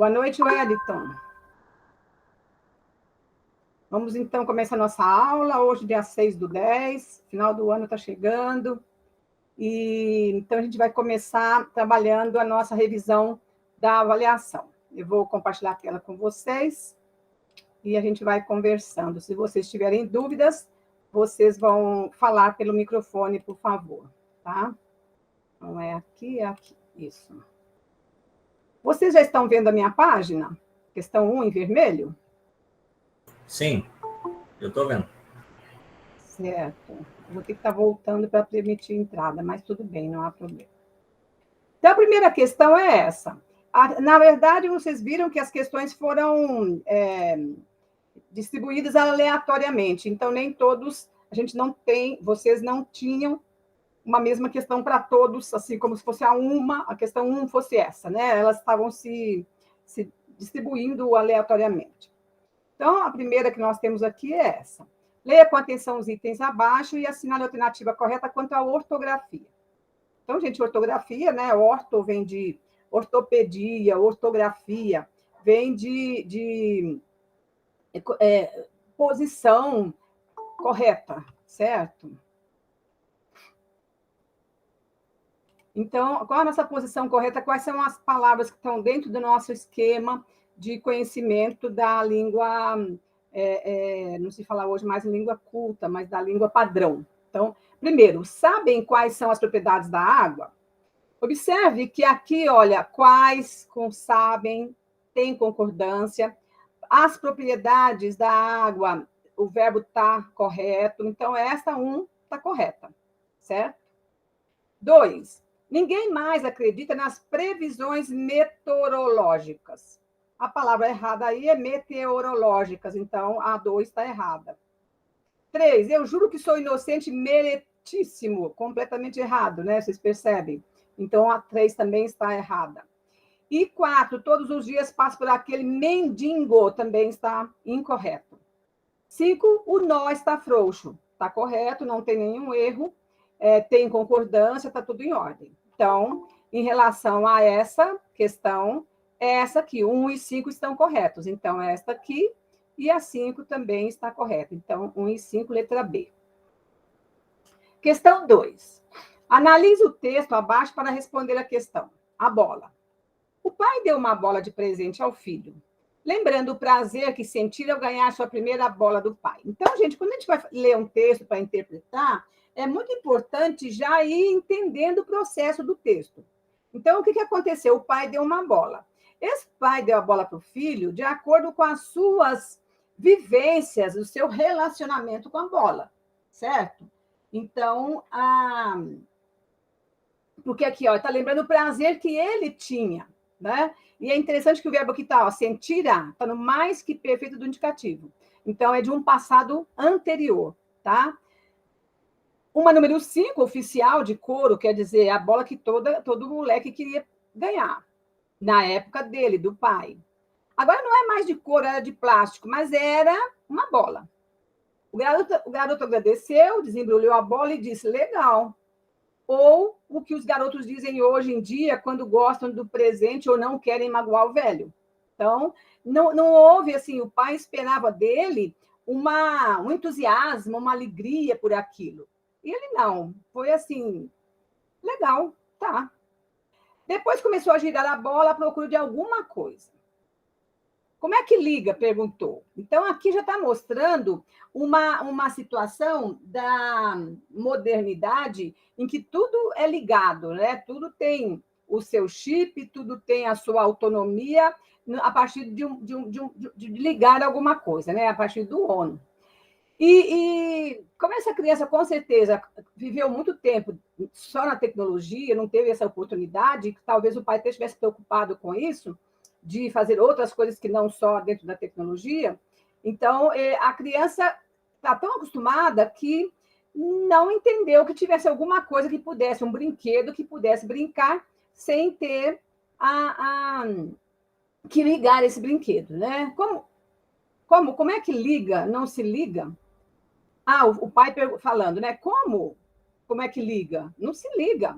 Boa noite, Wellington. Vamos, então, começar a nossa aula. Hoje, dia 6/10, final do ano está chegando. Então, a gente vai começar trabalhando a nossa revisão da avaliação. Eu vou compartilhar a tela com vocês e a gente vai conversando. Se vocês tiverem dúvidas, vocês vão falar pelo microfone, por favor, tá? Não é aqui, é aqui. Isso. Vocês já estão vendo a minha página? Questão 1 em vermelho? Sim, eu estou vendo. Certo. Vou ter que estar voltando para permitir entrada, mas tudo bem, não há problema. Então, a primeira questão é essa. Na verdade, vocês viram que as questões foram distribuídas aleatoriamente. Então, nem todos, a gente não tem, vocês não tinham uma mesma questão para todos, assim como se fosse a questão 1 fosse essa, né? Elas estavam se distribuindo aleatoriamente. Então, a primeira que nós temos aqui é essa. Leia com atenção os itens abaixo e assinale a alternativa correta quanto à ortografia. Então, gente, ortografia, né? Orto vem de ortopedia, ortografia, vem de posição correta, certo? Então, qual é a nossa posição correta? Quais são as palavras que estão dentro do nosso esquema de conhecimento da língua, não se fala hoje mais em língua culta, mas da língua padrão. Então, primeiro, sabem quais são as propriedades da água? Observe que aqui, olha, quais com sabem, tem concordância. As propriedades da água, o verbo está correto. Então, essa 1 está correta, certo? 2, ninguém mais acredita nas previsões meteorológicas. A palavra errada aí é meteorológicas, então a 2 está errada. 3, eu juro que sou inocente, meritíssimo, completamente errado, né? Vocês percebem? Então a 3 também está errada. E 4, todos os dias passo por aquele mendigo, também está incorreto. 5, o nó está frouxo. Está correto, não tem nenhum erro. Tem concordância, está tudo em ordem. Então, em relação a essa questão, essa aqui, 1 e 5 estão corretos. Então, esta aqui e a 5 também está correta. Então, 1 e 5, letra B. Questão 2. Analise o texto abaixo para responder a questão. A bola. O pai deu uma bola de presente ao filho, lembrando o prazer que sentir ao ganhar sua primeira bola do pai. Então, gente, quando a gente vai ler um texto para interpretar, é muito importante já ir entendendo o processo do texto. Então, o que aconteceu? O pai deu uma bola. Esse pai deu a bola para o filho de acordo com as suas vivências, o seu relacionamento com a bola, certo? Então, porque aqui, ó, está lembrando o prazer que ele tinha, né? E é interessante que o verbo aqui está, sentirá, está no mais que perfeito do indicativo. Então, é de um passado anterior, tá? Uma número 5, oficial de couro, quer dizer, a bola que todo moleque queria ganhar, na época dele, do pai. Agora não é mais de couro, era de plástico, mas era uma bola. O garoto agradeceu, desembrulhou a bola e disse, legal. Ou o que os garotos dizem hoje em dia, quando gostam do presente ou não querem magoar o velho. Então, não houve assim, o pai esperava dele um entusiasmo, uma alegria por aquilo. E ele não, foi assim, legal, tá. Depois começou a girar a bola à procura de alguma coisa. Como é que liga? Perguntou. Então, aqui já está mostrando uma situação da modernidade em que tudo é ligado, né? Tudo tem o seu chip, tudo tem a sua autonomia a partir de ligar alguma coisa, né? A partir do ONU. E como essa criança, com certeza, viveu muito tempo só na tecnologia, não teve essa oportunidade, talvez o pai até estivesse preocupado com isso, de fazer outras coisas que não só dentro da tecnologia. Então, a criança está tão acostumada que não entendeu que tivesse alguma coisa que pudesse, um brinquedo que pudesse brincar sem ter que ligar esse brinquedo, né? Como é que liga? Não se liga? O pai falando, né? Como é que liga? Não se liga.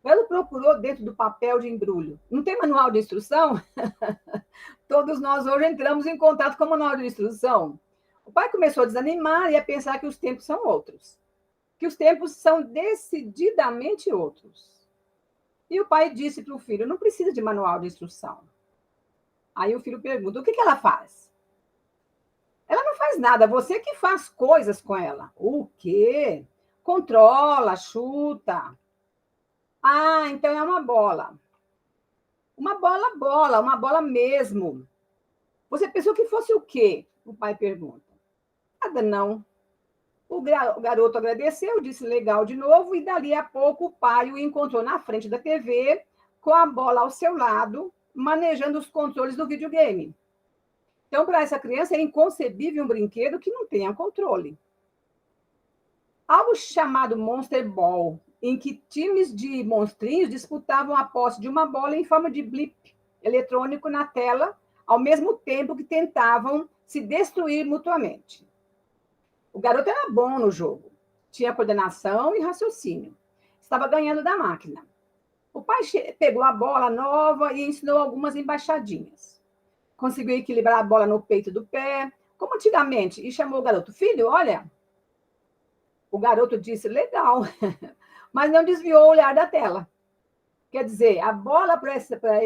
Ela procurou dentro do papel de embrulho. Não tem manual de instrução? Todos nós hoje entramos em contato com o manual de instrução. O pai começou a desanimar e a pensar que os tempos são outros, que os tempos são decididamente outros. E o pai disse para o filho: não precisa de manual de instrução. Aí o filho pergunta: o que ela faz? Ela não faz nada, você que faz coisas com ela. O quê? Controla, chuta. Ah, então é uma bola. Uma bola mesmo. Você pensou que fosse o quê? O pai pergunta. Nada, não. O garoto agradeceu, disse legal de novo, e dali a pouco o pai o encontrou na frente da TV, com a bola ao seu lado, manejando os controles do videogame. Então, para essa criança, é inconcebível um brinquedo que não tenha controle. Algo chamado Monster Ball, em que times de monstrinhos disputavam a posse de uma bola em forma de blip eletrônico na tela, ao mesmo tempo que tentavam se destruir mutuamente. O garoto era bom no jogo, tinha coordenação e raciocínio. Estava ganhando da máquina. O pai pegou a bola nova e ensinou algumas embaixadinhas. Conseguiu equilibrar a bola no peito do pé, como antigamente, e chamou o garoto: filho, olha. O garoto disse: legal, mas não desviou o olhar da tela. Quer dizer, a bola para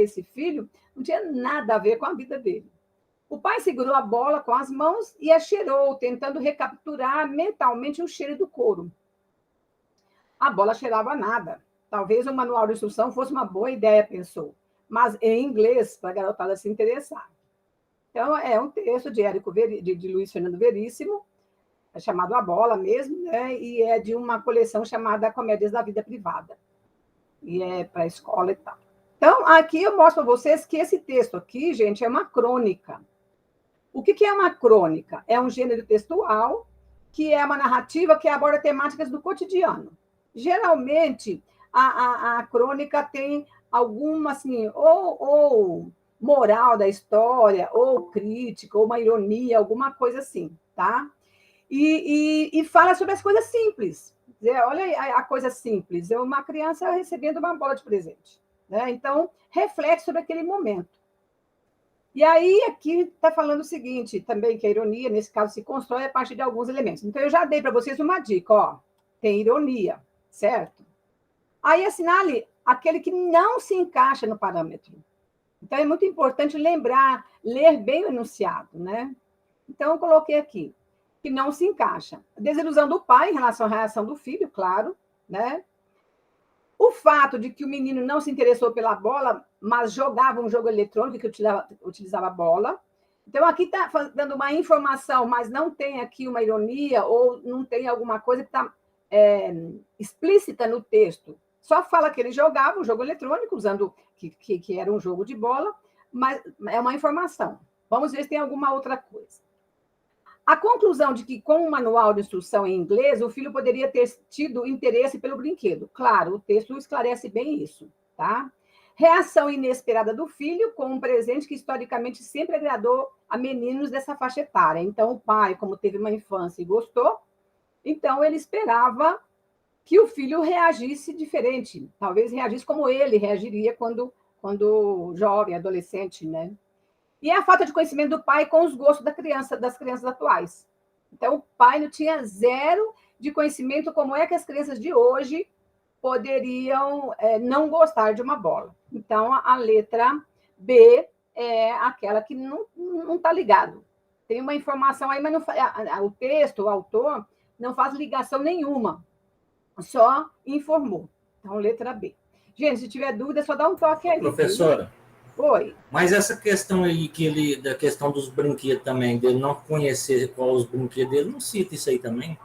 esse filho não tinha nada a ver com a vida dele. O pai segurou a bola com as mãos e a cheirou, tentando recapturar mentalmente o cheiro do couro. A bola cheirava nada. Talvez o manual de instrução fosse uma boa ideia, pensou, mas em inglês, para a garotada se interessar. Então, é um texto de Luiz Fernando Veríssimo, é chamado A Bola mesmo, né? E é de uma coleção chamada Comédias da Vida Privada. E é para a escola e tal. Então, aqui eu mostro para vocês que esse texto aqui, gente, é uma crônica. O que é uma crônica? É um gênero textual, que é uma narrativa que aborda temáticas do cotidiano. Geralmente, a crônica tem alguma, assim, ou moral da história, ou crítica, ou uma ironia, alguma coisa assim, tá? E fala sobre as coisas simples. Olha a coisa simples, é uma criança recebendo uma bola de presente, né? Então, reflete sobre aquele momento. E aí, aqui está falando o seguinte, também, que a ironia, nesse caso, se constrói a partir de alguns elementos. Então, eu já dei para vocês uma dica, ó, tem ironia, certo? Aí, assinale aquele que não se encaixa no parâmetro. Então, é muito importante lembrar, ler bem o enunciado, né? Então, eu coloquei aqui, que não se encaixa. A desilusão do pai em relação à reação do filho, claro, né? O fato de que o menino não se interessou pela bola, mas jogava um jogo eletrônico que utilizava a bola. Então, aqui está dando uma informação, mas não tem aqui uma ironia ou não tem alguma coisa que está explícita no texto. Só fala que ele jogava um jogo eletrônico, usando que era um jogo de bola, mas é uma informação. Vamos ver se tem alguma outra coisa. A conclusão de que, com o manual de instrução em inglês, o filho poderia ter tido interesse pelo brinquedo. Claro, o texto esclarece bem isso, tá? Reação inesperada do filho com um presente que, historicamente, sempre agradou a meninos dessa faixa etária. Então, o pai, como teve uma infância e gostou, então ele esperava que o filho reagisse diferente. Talvez reagisse como ele reagiria quando jovem, adolescente, né? E a falta de conhecimento do pai com os gostos das crianças atuais. Então, o pai não tinha zero de conhecimento como é que as crianças de hoje poderiam não gostar de uma bola. Então, a letra B é aquela que não está ligado. Tem uma informação aí, mas não, o texto, o autor, não faz ligação nenhuma, só informou. Então, letra B. Gente, se tiver dúvida, é só dá um toque aí. Professora. Oi. Mas essa questão aí, da questão dos brinquedos também, dele não conhecer qual os brinquedos dele, não cita isso aí também?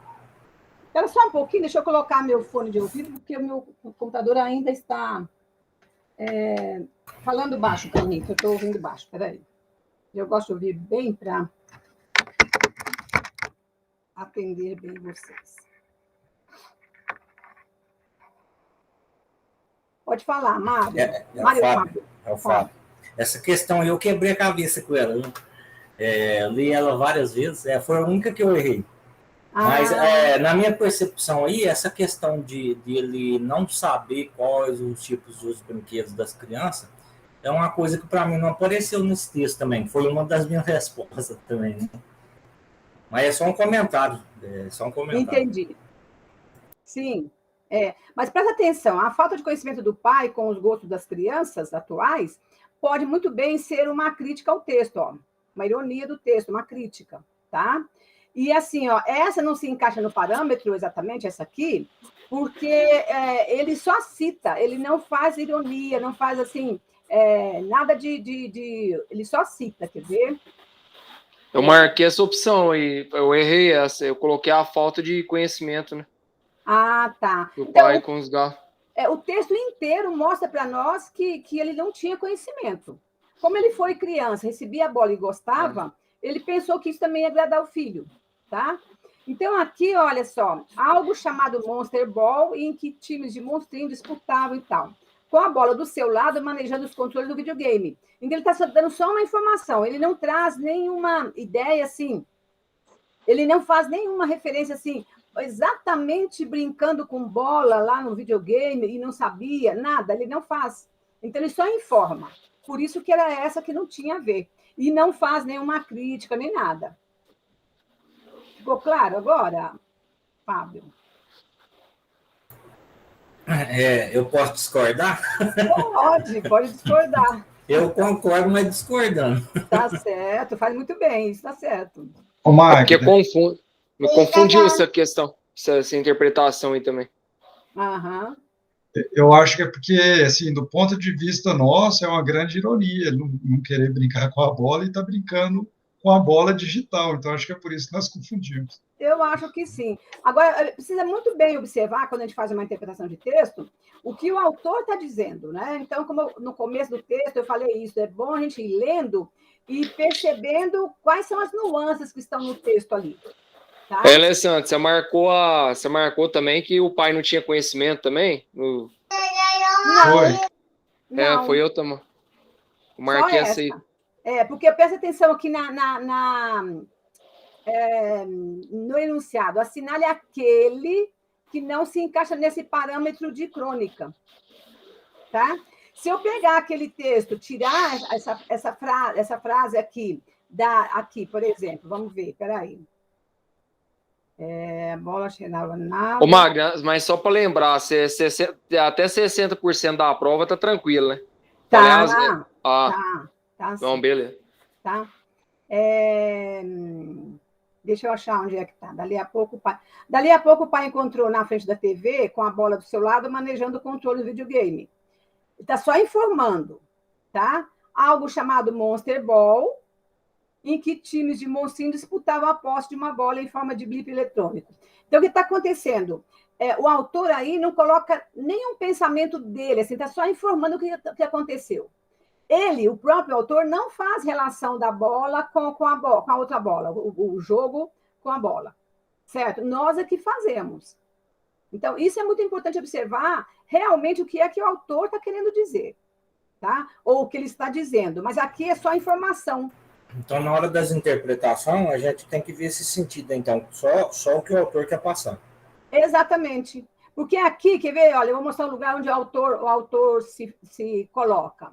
Espera só um pouquinho, deixa eu colocar meu fone de ouvido, porque o meu computador ainda está falando baixo para mim, que eu estou ouvindo baixo. Espera aí. Eu gosto de ouvir bem para atender bem vocês. Pode falar, Mário. Mário, Fábio. É o Fábio. Essa questão aí eu quebrei a cabeça com ela. Li ela várias vezes, foi a única que eu errei. Mas, na minha percepção aí, essa questão de ele não saber quais os tipos dos brinquedos das crianças, é uma coisa que para mim não apareceu nesse texto também. Foi uma das minhas respostas também, né? Mas é só um comentário. É só um comentário. Entendi. Sim. Mas presta atenção, a falta de conhecimento do pai com os gostos das crianças atuais pode muito bem ser uma crítica ao texto, ó, uma ironia do texto, uma crítica, tá? E assim, ó, essa não se encaixa no parâmetro exatamente, essa aqui, porque ele só cita, ele não faz ironia, não faz assim, nada ele só cita, quer ver? Eu marquei essa opção e eu errei essa, eu coloquei a falta de conhecimento, né? Ah, tá. Do Então, pai com os gatos. o texto inteiro mostra para nós que ele não tinha conhecimento. Como ele foi criança, recebia a bola e gostava, ele pensou que isso também ia agradar o filho, tá? Então, aqui, olha só, algo chamado Monster Ball, em que times de monstrinho disputavam e tal, com a bola do seu lado, manejando os controles do videogame. Então, ele está dando só uma informação, ele não traz nenhuma ideia assim, ele não faz nenhuma referência assim, exatamente brincando com bola lá no videogame e não sabia, nada, ele não faz. Então, ele só informa. Por isso que era essa que não tinha a ver. E não faz nenhuma crítica, nem nada. Ficou claro agora, Fábio? Eu posso discordar? Pode discordar. Eu concordo, mas discordando. Tá certo, faz muito bem, isso tá certo. Ô, Mark, Porque me confundiu essa questão, essa interpretação aí também. Aham. eu acho que é porque, assim, do ponto de vista nosso, é uma grande ironia não querer brincar com a bola e estar brincando com a bola digital. Então, acho que é por isso que nós confundimos. Eu acho que sim. Agora, precisa muito bem observar, quando a gente faz uma interpretação de texto, o que o autor está dizendo, né? Então, como no começo do texto eu falei isso, é bom a gente ir lendo e percebendo quais são as nuances que estão no texto ali. Tá? Alessandro, você marcou também que o pai não tinha conhecimento também? Não. Foi. Não. Foi eu também. Eu marquei essa aí. Porque presta atenção aqui no enunciado. Assinale aquele que não se encaixa nesse parâmetro de crônica. Tá? Se eu pegar aquele texto, tirar essa frase aqui, aqui, por exemplo, vamos ver, peraí. Bola chegava na. Ô, Magna, mas só para lembrar, até 60% da prova tá tranquilo, né? Tá, Aliás, tá. Não, beleza. Tá? Deixa eu achar onde é que tá. Dali a pouco o pai encontrou na frente da TV, com a bola do seu lado, manejando o controle do videogame. Está só informando, tá? Algo chamado Monster Ball, em que times de monstrinhos disputavam a posse de uma bola em forma de blip eletrônico. Então, o que está acontecendo? O autor aí não coloca nenhum pensamento dele, assim, está só informando o que aconteceu. Ele, o próprio autor, não faz relação da bola com a outra bola, o jogo com a bola, certo? Nós é que fazemos. Então, isso é muito importante observar realmente o que é que o autor está querendo dizer, tá? Ou o que ele está dizendo, mas aqui é só informação. Então, na hora das interpretações, a gente tem que ver esse sentido, então, só o que o autor quer passar. Exatamente. Porque aqui, quer ver? Olha, eu vou mostrar um lugar onde o autor se coloca.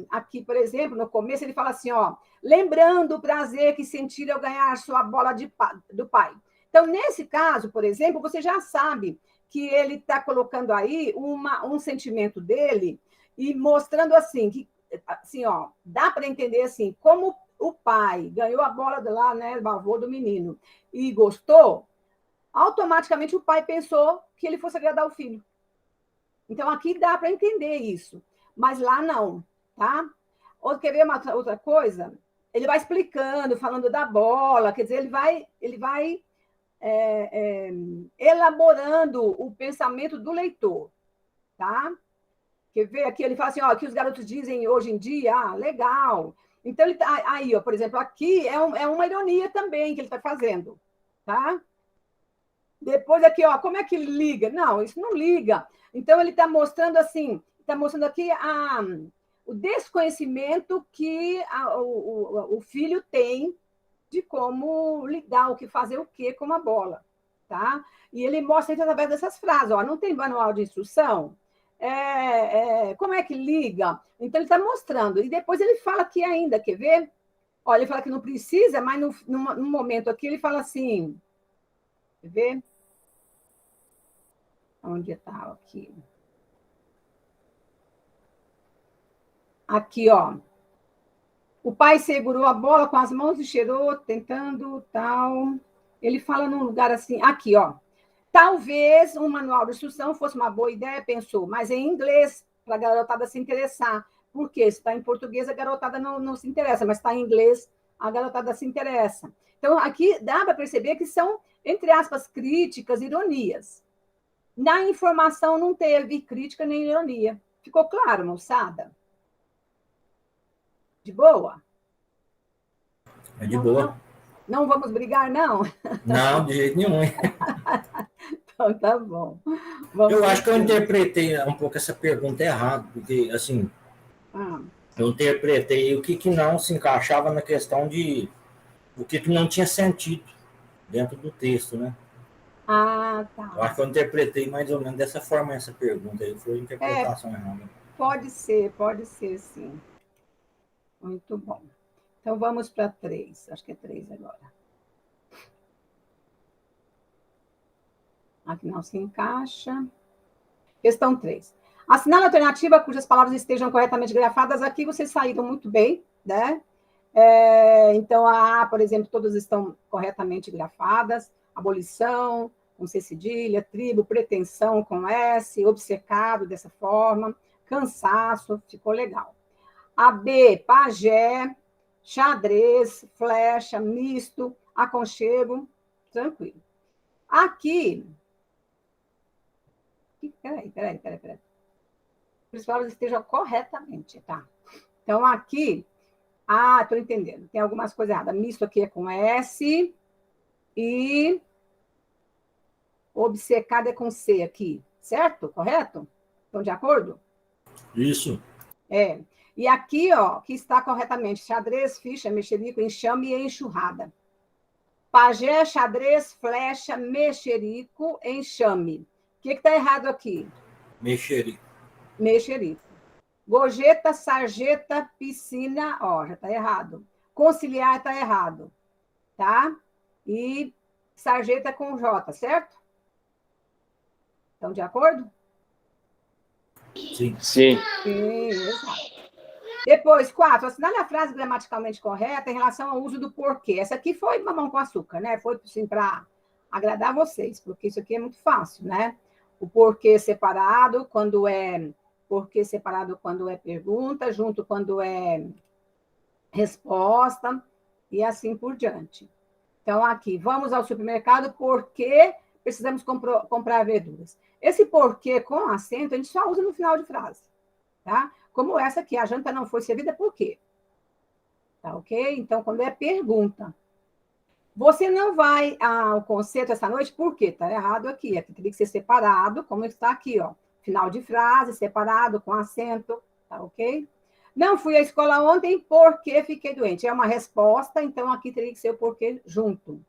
Aqui, por exemplo, no começo, ele fala assim, ó, lembrando o prazer que sentir ao ganhar sua bola do pai. Então, nesse caso, por exemplo, você já sabe que ele está colocando aí um sentimento dele e mostrando assim, que assim, ó, dá para entender assim, como o pai ganhou a bola lá, né, o avô do menino, e gostou, automaticamente o pai pensou que ele fosse agradar o filho. Então, aqui dá para entender isso, mas lá não, tá? Quer ver outra coisa? Ele vai explicando, falando da bola, quer dizer, ele vai elaborando o pensamento do leitor, tá? Quer ver aqui? Ele fala assim, ó, que os garotos dizem hoje em dia, legal. Então, ele tá aí, ó, por exemplo, aqui é uma ironia também que ele está fazendo, tá? Depois aqui, ó, como é que liga? Não, isso não liga. Então, ele está mostrando assim, está mostrando aqui o desconhecimento que o filho tem de como lidar, o que fazer o quê com a bola, tá? E ele mostra isso através dessas frases, ó, não tem manual de instrução? como é que liga? Então, ele está mostrando. E depois ele fala aqui ainda, quer ver? Olha, ele fala que não precisa, mas no momento aqui ele fala assim, quer ver? Onde está aqui? Aqui, ó. O pai segurou a bola com as mãos e cheirou, tentando, tal. Ele fala num lugar assim, aqui, ó. Talvez um manual de instrução fosse uma boa ideia, pensou, mas em inglês, para a garotada se interessar. Por quê? Se está em português, a garotada não se interessa, mas está em inglês, a garotada se interessa. Então, aqui dá para perceber que são, entre aspas, críticas, ironias. Na informação não teve crítica nem ironia. Ficou claro, moçada? De boa? É de boa. Não vamos brigar, não? Não, de jeito nenhum. Então, tá bom. Eu acho que eu interpretei um pouco essa pergunta errado, porque, assim, eu interpretei o que não se encaixava na questão de o que não tinha sentido dentro do texto, né? Ah, tá. Eu acho que eu interpretei mais ou menos dessa forma essa pergunta aí, foi interpretação errada. Pode ser, sim. Muito bom. Então, vamos para 3. Acho que é 3 agora. Aqui não se encaixa. Questão 3. Assinale a alternativa cujas palavras estejam corretamente grafadas. Aqui vocês saíram muito bem, né? Então, a A, por exemplo, todas estão corretamente grafadas. Abolição, com C cedilha, tribo, pretensão com S, obcecado dessa forma, cansaço, ficou legal. A B, pajé, xadrez, flecha, misto, aconchego, tranquilo. Aqui, peraí. As palavras estejam corretamente, tá? Então, aqui, estou entendendo, tem algumas coisas erradas. Misto aqui é com S e obcecado é com C aqui, certo? Correto? Estão de acordo? Isso. E aqui, ó, que está corretamente, xadrez, ficha, mexerico, enxame e enxurrada. Pajé, xadrez, flecha, mexerico, enxame. O que está errado aqui? Mexerico. Gorjeta, sarjeta, piscina, ó, já está errado. Conciliar está errado, tá? E sarjeta com J, certo? Estão de acordo? Sim. Sim, exato. Depois, 4, assinale a frase gramaticalmente correta em relação ao uso do porquê. Essa aqui foi mamão com açúcar, né? Foi, assim, para agradar vocês, porque isso aqui é muito fácil, né? O porquê separado, quando é porquê separado quando é pergunta, junto quando é resposta, e assim por diante. Então, aqui, vamos ao supermercado porque precisamos comprar verduras. Esse porquê com acento, a gente só usa no final de frase, tá? Como essa aqui, a janta não foi servida, por quê? Tá ok? Então, quando é pergunta. Você não vai ao concerto essa noite, por quê? Tá errado aqui. Aqui teria que ser separado, como está aqui, ó. Final de frase, separado, com acento, tá ok? Não fui à escola ontem porque fiquei doente. É uma resposta, então aqui teria que ser o porquê junto.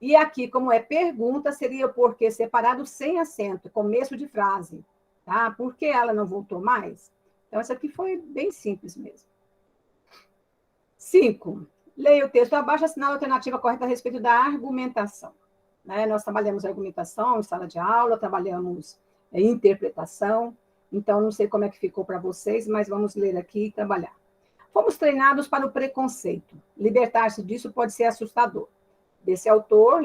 E aqui, como é pergunta, seria o porquê separado sem acento, começo de frase, tá? Por que ela não voltou mais? Então, essa aqui foi bem simples mesmo. 5. Leia o texto abaixo, assinale a alternativa correta a respeito da argumentação. Né? Nós trabalhamos argumentação em sala de aula, trabalhamos interpretação, então não sei como é que ficou para vocês, mas vamos ler aqui e trabalhar. Fomos treinados para o preconceito. Libertar-se disso pode ser assustador. Desse autor,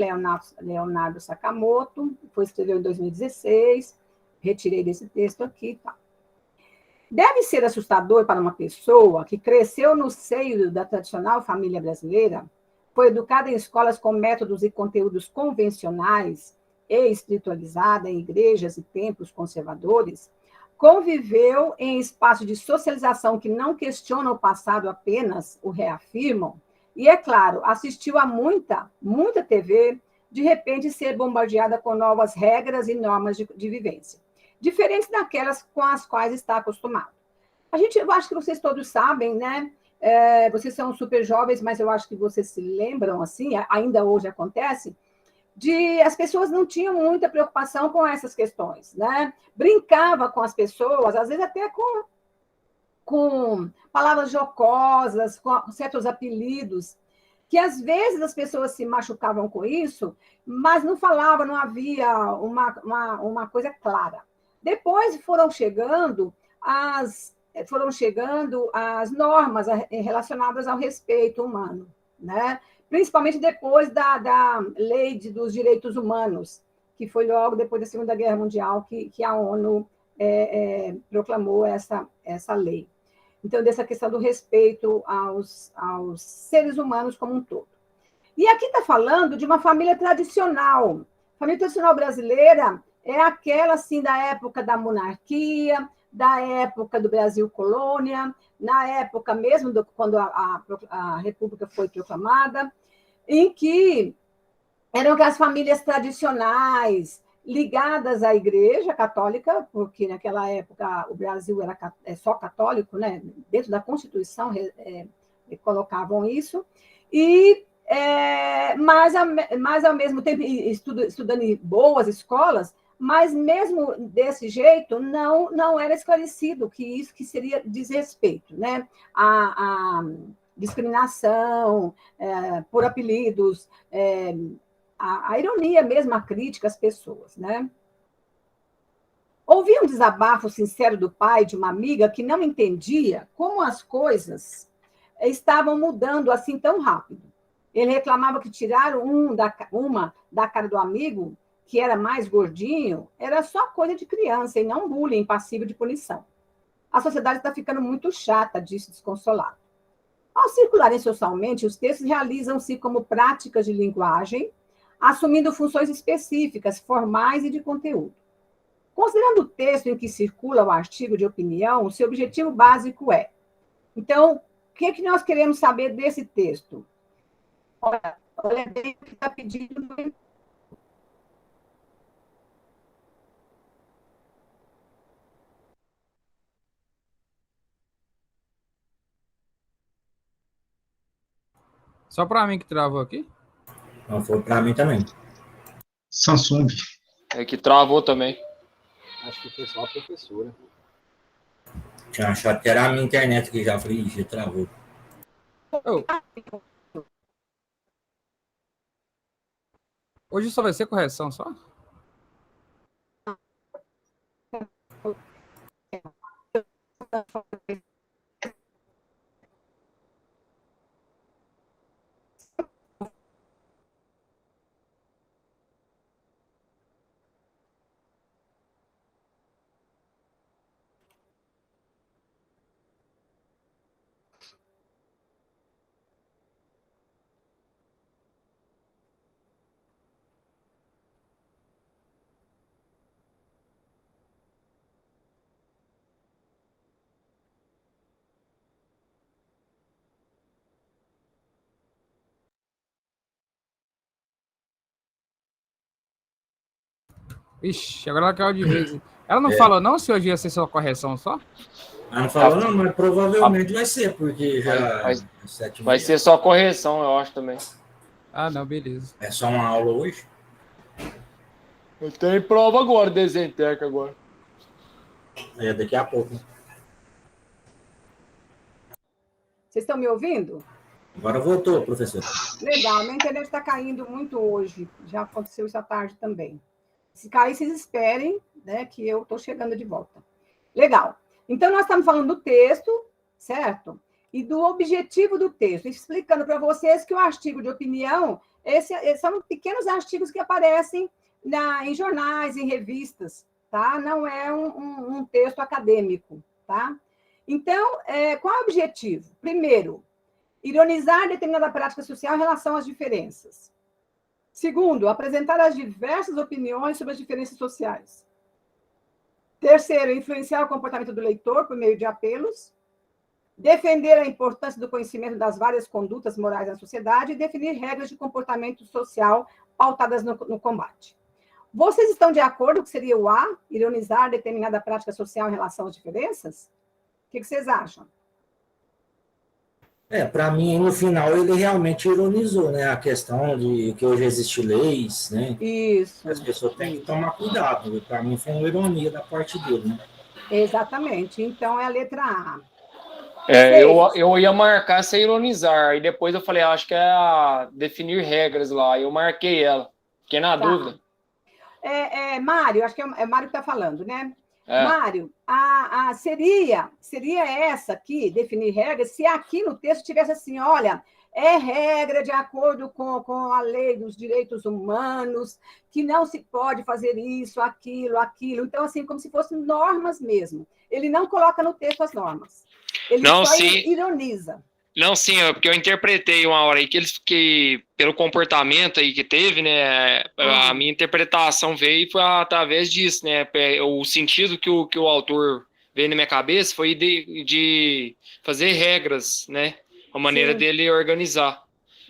Leonardo Sakamoto, foi escreveu em 2016, retirei desse texto aqui, tá? Deve ser assustador para uma pessoa que cresceu no seio da tradicional família brasileira, foi educada em escolas com métodos e conteúdos convencionais e espiritualizada em igrejas e templos conservadores, conviveu em espaços de socialização que não questionam o passado, apenas o reafirmam, e, é claro, assistiu a muita TV, de repente ser bombardeada com novas regras e normas de vivência, diferentes daquelas com as quais está acostumado. Eu acho que vocês todos sabem, né? Vocês são super jovens, mas eu acho que vocês se lembram, assim, ainda hoje acontece, as pessoas não tinham muita preocupação com essas questões, né? Brincava com as pessoas, às vezes até com palavras jocosas, com certos apelidos, que às vezes as pessoas se machucavam com isso, mas não falavam, não havia uma coisa clara. Depois foram chegando as normas relacionadas ao respeito humano, né? Principalmente depois da Lei dos Direitos Humanos, que foi logo depois da Segunda Guerra Mundial que a ONU proclamou essa lei. Então, dessa questão do respeito aos seres humanos como um todo. E aqui está falando de uma família tradicional. A família tradicional brasileira é aquela, assim, da época da monarquia, da época do Brasil colônia, na época mesmo quando a República foi proclamada, em que eram aquelas famílias tradicionais, ligadas à Igreja Católica, porque naquela época o Brasil era só católico, né? Dentro da Constituição colocavam isso, mas ao mesmo tempo estudando em boas escolas, mas mesmo desse jeito não era esclarecido que isso que seria desrespeito, né? A discriminação por apelidos, a ironia mesmo, a crítica às pessoas, né? Ouvi um desabafo sincero do pai de uma amiga que não entendia como as coisas estavam mudando assim tão rápido. Ele reclamava que tiraram uma da cara do amigo, que era mais gordinho, era só coisa de criança e não bullying passivo de punição. A sociedade está ficando muito chata, disse desconsolado. Ao circularem socialmente, os textos realizam-se como práticas de linguagem, assumindo funções específicas, formais e de conteúdo. Considerando o texto em que circula o artigo de opinião, o seu objetivo básico é... Então, o que nós queremos saber desse texto? Olha bem o que está pedindo no... Só para mim que travou aqui? Não, foi para mim também. Samsung. É que travou também. Acho que foi só a professora. Tinha achado que era a minha internet que já falei, já travou. Oh. Hoje só vai ser correção, só? Ixi, agora ela caiu de vez. Ela não falou não se hoje ia ser só correção só? Ela não falou não, mas provavelmente vai ser, porque já... Vai ser só correção, eu acho também. Ah, não, beleza. É só uma aula hoje? Tem prova agora, Desenteca agora. É, daqui a pouco. Vocês estão me ouvindo? Agora voltou, professor. Legal, minha internet está caindo muito hoje. Já aconteceu isso à tarde também. Se cair, vocês esperem, né, que eu estou chegando de volta. Legal. Então, nós estamos falando do texto, certo? E do objetivo do texto, explicando para vocês que o artigo de opinião, esses são pequenos artigos que aparecem em jornais, em revistas, tá? Não é um texto acadêmico, tá? Então, qual é o objetivo? Primeiro, ironizar determinada prática social em relação às diferenças. Segundo, apresentar as diversas opiniões sobre as diferenças sociais. Terceiro, influenciar o comportamento do leitor por meio de apelos. Defender a importância do conhecimento das várias condutas morais na sociedade e definir regras de comportamento social pautadas no combate. Vocês estão de acordo que seria o A, ironizar determinada prática social em relação às diferenças? O que vocês acham? Para mim, no final, ele realmente ironizou, né? A questão de que hoje existem leis, né? Isso. As pessoas têm que tomar cuidado. Para mim, foi uma ironia da parte dele, né? Exatamente. Então, é a letra A. Eu ia marcar essa ironizar, e depois eu falei, acho que é a definir regras lá. Eu marquei ela. Fiquei na dúvida. Mário, acho que é Mário que está falando, né? É. Mário, seria essa aqui, definir regras, se aqui no texto tivesse assim, olha, é regra de acordo com a lei dos direitos humanos, que não se pode fazer isso, aquilo. Então, assim, como se fossem normas mesmo. Ele não coloca no texto as normas. Ele Não, só sim. ironiza. Não, sim, porque eu interpretei uma hora aí que pelo comportamento aí que teve, né, a minha interpretação veio foi através disso, né, o sentido que o autor veio na minha cabeça foi de fazer regras, né, a maneira dele organizar.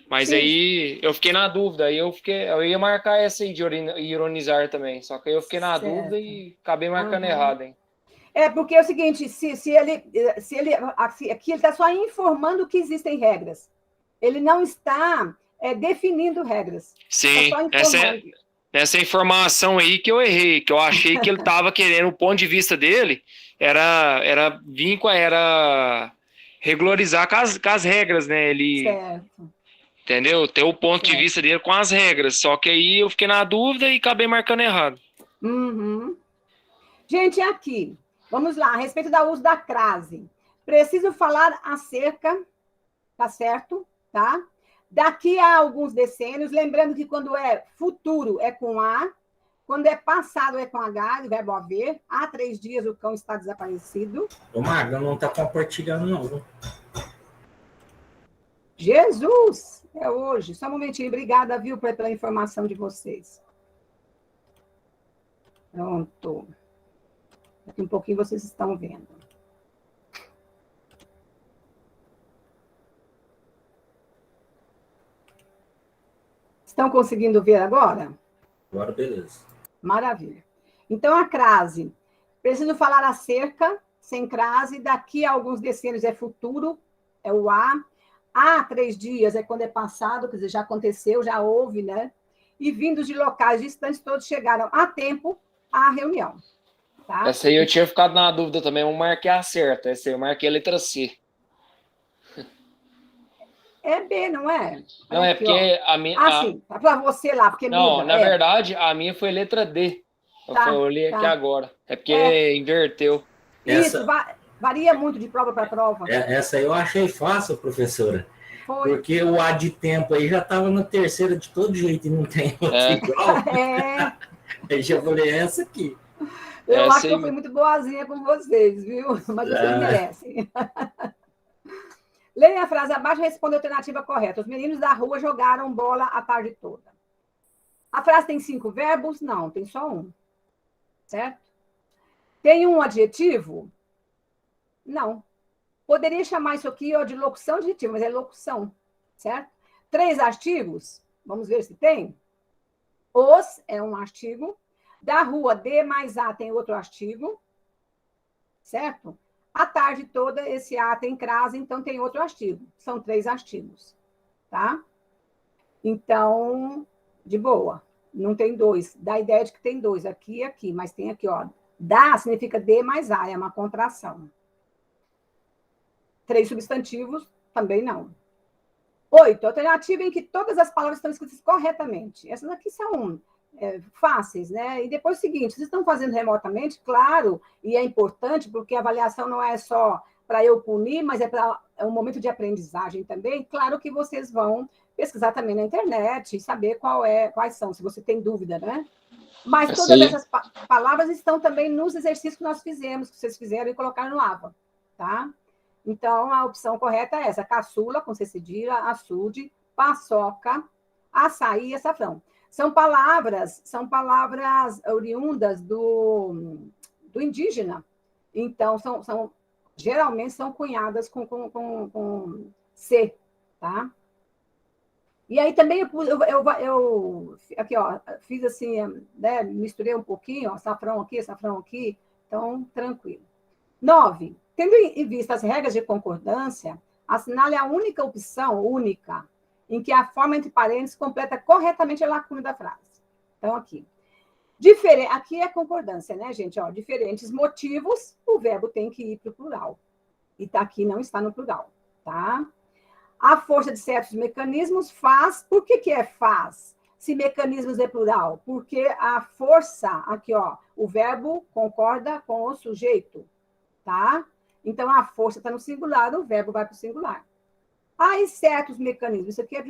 Mas aí eu fiquei na dúvida, aí eu ia marcar essa aí de ironizar também, só que aí eu fiquei na dúvida e acabei marcando errado, hein. Porque é o seguinte, se ele aqui ele está só informando que existem regras. Ele não está definindo regras. Sim, tá só essa informação aí que eu errei, que eu achei que ele estava querendo, o ponto de vista dele era regularizar com as regras, né? Ele, certo. Entendeu? Ter o ponto de vista dele com as regras. Só que aí eu fiquei na dúvida e acabei marcando errado. Uhum. Gente, aqui, vamos lá, a respeito do uso da crase. Preciso falar acerca, tá certo? Tá? Daqui a alguns decênios, lembrando que quando é futuro é com A, quando é passado é com H, o verbo haver. Há 3 dias o cão está desaparecido. O Maga não está compartilhando, não. Jesus! É hoje. Só um momentinho. Obrigada, viu, pela informação de vocês. Pronto. Daqui um pouquinho vocês estão vendo. Estão conseguindo ver agora? Agora, beleza. Maravilha. Então, a crase. Preciso falar acerca, sem crase. Daqui a alguns decênios é futuro, é o A. Há 3 dias é quando é passado, quer dizer, já aconteceu, já houve, né? E vindos de locais distantes, todos chegaram a tempo à reunião. Tá? Essa aí eu tinha ficado na dúvida também, eu marquei a certa. Essa aí eu marquei a letra C. É B, não é? Não, é porque a minha... sim, tá para você lá, porque não, muda. na verdade, a minha foi letra D. Eu olhei aqui agora. É porque inverteu. Isso, varia muito de prova para prova. Essa eu achei fácil, professora. Foi. Porque o A de tempo aí já estava na terceira de todo jeito e não tem outro igual. Aí já falei, essa aqui. Eu acho que eu fui muito boazinha com vocês, viu? Mas vocês merecem. Leia a frase abaixo e responda a alternativa correta. Os meninos da rua jogaram bola a tarde toda. A frase tem 5 verbos? Não, tem só um. Certo? Tem um adjetivo? Não. Poderia chamar isso aqui de locução adjetiva, mas é locução. Certo? 3 artigos? Vamos ver se tem. Os é um artigo. Da rua, D mais A tem outro artigo. Certo? A tarde toda, esse A tem crase, então tem outro artigo. São 3 artigos. Tá? Então, de boa. Não tem 2. Dá a ideia de que tem 2 aqui e aqui, mas tem aqui, ó. Dá significa D mais A, é uma contração. 3 substantivos, também não. 8. Alternativa em que todas as palavras estão escritas corretamente. Essas aqui são fáceis, né? E depois o seguinte, vocês estão fazendo remotamente, claro, e é importante, porque a avaliação não é só para eu punir, mas é um momento de aprendizagem também. Claro que vocês vão pesquisar também na internet e saber quais são, se você tem dúvida, né? Mas todas essas palavras estão também nos exercícios que nós fizemos, que vocês fizeram e colocaram no AVA, tá? Então, a opção correta é essa: caçula, com C cedilha, açude, paçoca, açaí e açafrão. São palavras oriundas do indígena. Então, geralmente são cunhadas com C, tá? E aí também eu aqui, ó, fiz assim, né, misturei um pouquinho, ó, açafrão aqui, então, tranquilo. 9. Tendo em vista as regras de concordância, Assinale a única opção, em que a forma entre parênteses completa corretamente a lacuna da frase. Então, aqui. Aqui é concordância, né, gente? Ó, diferentes motivos, o verbo tem que ir para o plural. E aqui não está no plural, tá? A força de certos mecanismos faz... Por que é faz? Se mecanismos é plural? Porque a força, aqui, ó, o verbo concorda com o sujeito, tá? Então, a força está no singular, o verbo vai para o singular. E certos mecanismos, isso aqui é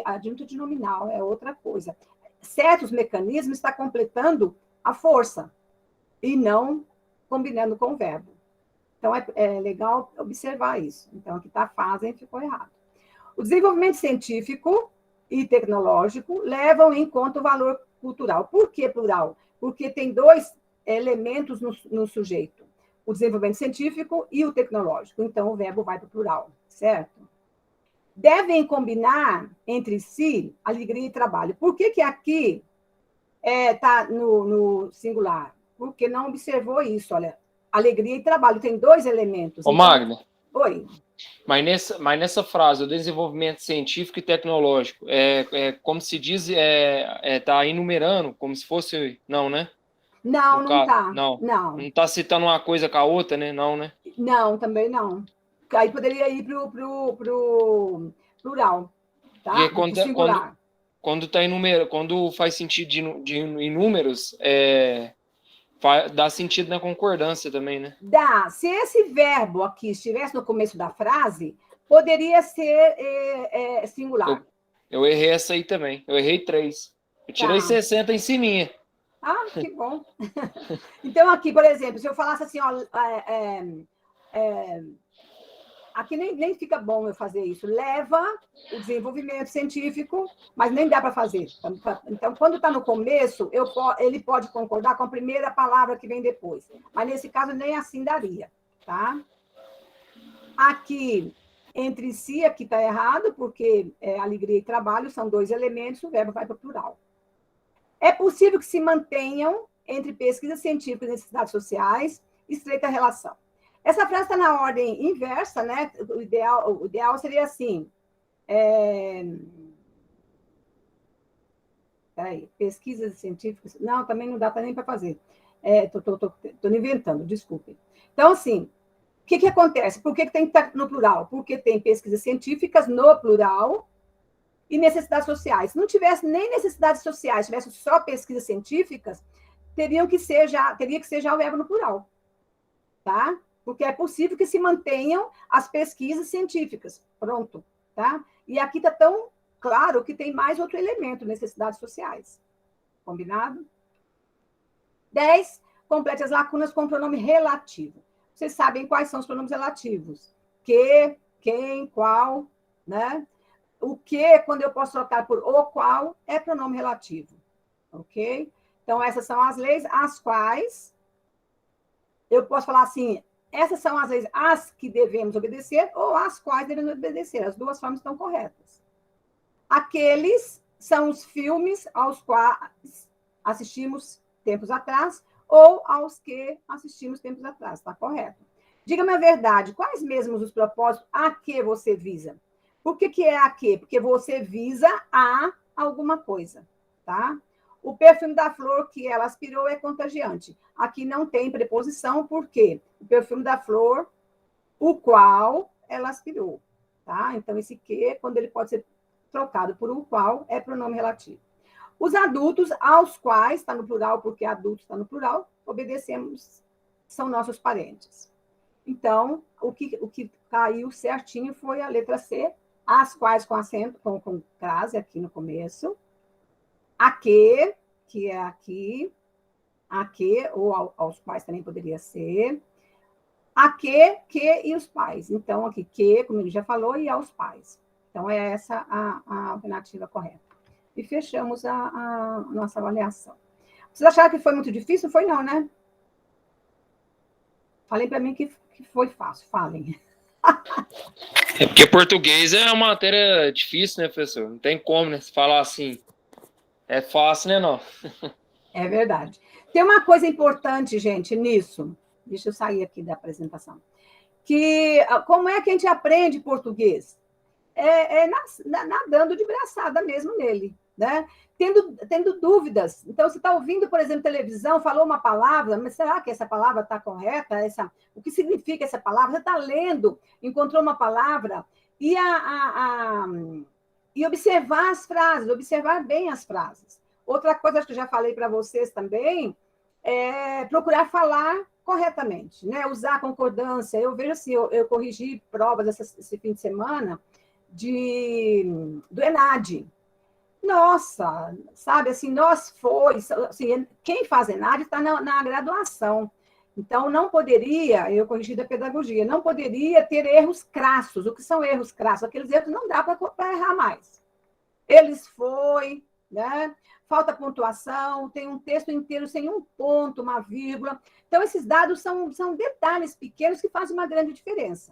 adjunto de nominal, é outra coisa. Certos mecanismos está completando a força e não combinando com o verbo. Então, é legal observar isso. Então, aqui está fazem, ficou errado. O desenvolvimento científico e tecnológico levam em conta o valor cultural. Por que plural? Porque tem dois elementos no sujeito. O desenvolvimento científico e o tecnológico. Então, o verbo vai para o plural, certo? Devem combinar entre si alegria e trabalho. Por que aqui está no singular? Porque não observou isso, olha. Alegria e trabalho, tem dois elementos. Ô, Magna. Oi. Mas nessa frase, o desenvolvimento científico e tecnológico, como se diz, tá enumerando, como se fosse... Não, né? Não está. Não está citando uma coisa com a outra, né? Não, né? Não, também não. Aí poderia ir pro plural, tá? Quando tá quando faz sentido de inúmeros, dá sentido na concordância também, né? Dá. Se esse verbo aqui estivesse no começo da frase, poderia ser singular. Eu errei essa aí também. Eu errei 3. Eu tirei 60 em cima. Que bom. Então, aqui, por exemplo, se eu falasse assim, ó, aqui nem fica bom eu fazer isso. Leva o desenvolvimento científico, mas nem dá para fazer. Então, quando está no começo, ele pode concordar com a primeira palavra que vem depois. Mas, nesse caso, nem assim daria, tá? Aqui, entre si, aqui está errado, porque alegria e trabalho são dois elementos, o verbo vai para o plural. É possível que se mantenham, entre pesquisas científicas e necessidades sociais, estreita relação. Essa frase está na ordem inversa, né? O ideal seria assim. Peraí, pesquisas científicas. Não, também não dá nem para fazer. Estou inventando, desculpe. Então, assim, o que acontece? Por que tem que estar no plural? Porque tem pesquisas científicas no plural e necessidades sociais. Se não tivesse nem necessidades sociais, tivesse só pesquisas científicas, teria que ser já o verbo no plural. Tá? Porque é possível que se mantenham as pesquisas científicas. Pronto, tá? E aqui está tão claro que tem mais outro elemento, necessidades sociais. Combinado? 10, complete as lacunas com pronome relativo. Vocês sabem quais são os pronomes relativos? Que, quem, qual, né? O que, quando eu posso trocar por o qual, é pronome relativo. Ok? Então, essas são as leis às quais eu posso falar assim, essas são as leis às que devemos obedecer ou às quais devemos obedecer. As duas formas estão corretas. Aqueles são os filmes aos quais assistimos tempos atrás ou aos que assistimos tempos atrás. Está correto. Diga-me a verdade, quais mesmos os propósitos a que você visa? Por que é a que? Porque você visa a alguma coisa, tá? O perfume da flor que ela aspirou é contagiante. Aqui não tem preposição, porque o perfume da flor, o qual ela aspirou, tá? Então, esse que, quando ele pode ser trocado por o qual, é pronome relativo. Os adultos aos quais, está no plural, porque adultos está no plural, obedecemos, são nossos parentes. Então, o que caiu certinho foi a letra C, as quais com acento, com crase aqui no começo. A que é aqui. A que, ou aos quais também poderia ser. A que e os pais. Então, aqui, que, como ele já falou, e aos pais. Então, é essa a alternativa correta. E fechamos a nossa avaliação. Vocês acharam que foi muito difícil? Foi não, né? Falem para mim que foi fácil. Falem. É porque português é uma matéria difícil, né, professor? Não tem como, né? Se falar assim, é fácil, né, não? É verdade. Tem uma coisa importante, gente, nisso. Deixa eu sair aqui da apresentação. que como é que a gente aprende português? Nadando de braçada mesmo nele, né? Tendo dúvidas. Então, você está ouvindo, por exemplo, televisão, falou uma palavra, mas será que essa palavra está correta? O que significa essa palavra? Você está lendo, encontrou uma palavra, e observar as frases, observar bem as frases. Outra coisa, acho que eu já falei para vocês também, é procurar falar corretamente, né? Usar a concordância. Eu vejo assim, eu corrigi provas esse fim de semana do ENAD. Nossa, sabe, assim, assim, quem faz ENAD está na graduação. Então, não poderia, eu corrigi da pedagogia, não poderia ter erros crassos. O que são erros crassos? Aqueles erros não dá para errar mais. Né? Falta pontuação, tem um texto inteiro sem um ponto, uma vírgula. Então, esses dados são detalhes pequenos que fazem uma grande diferença.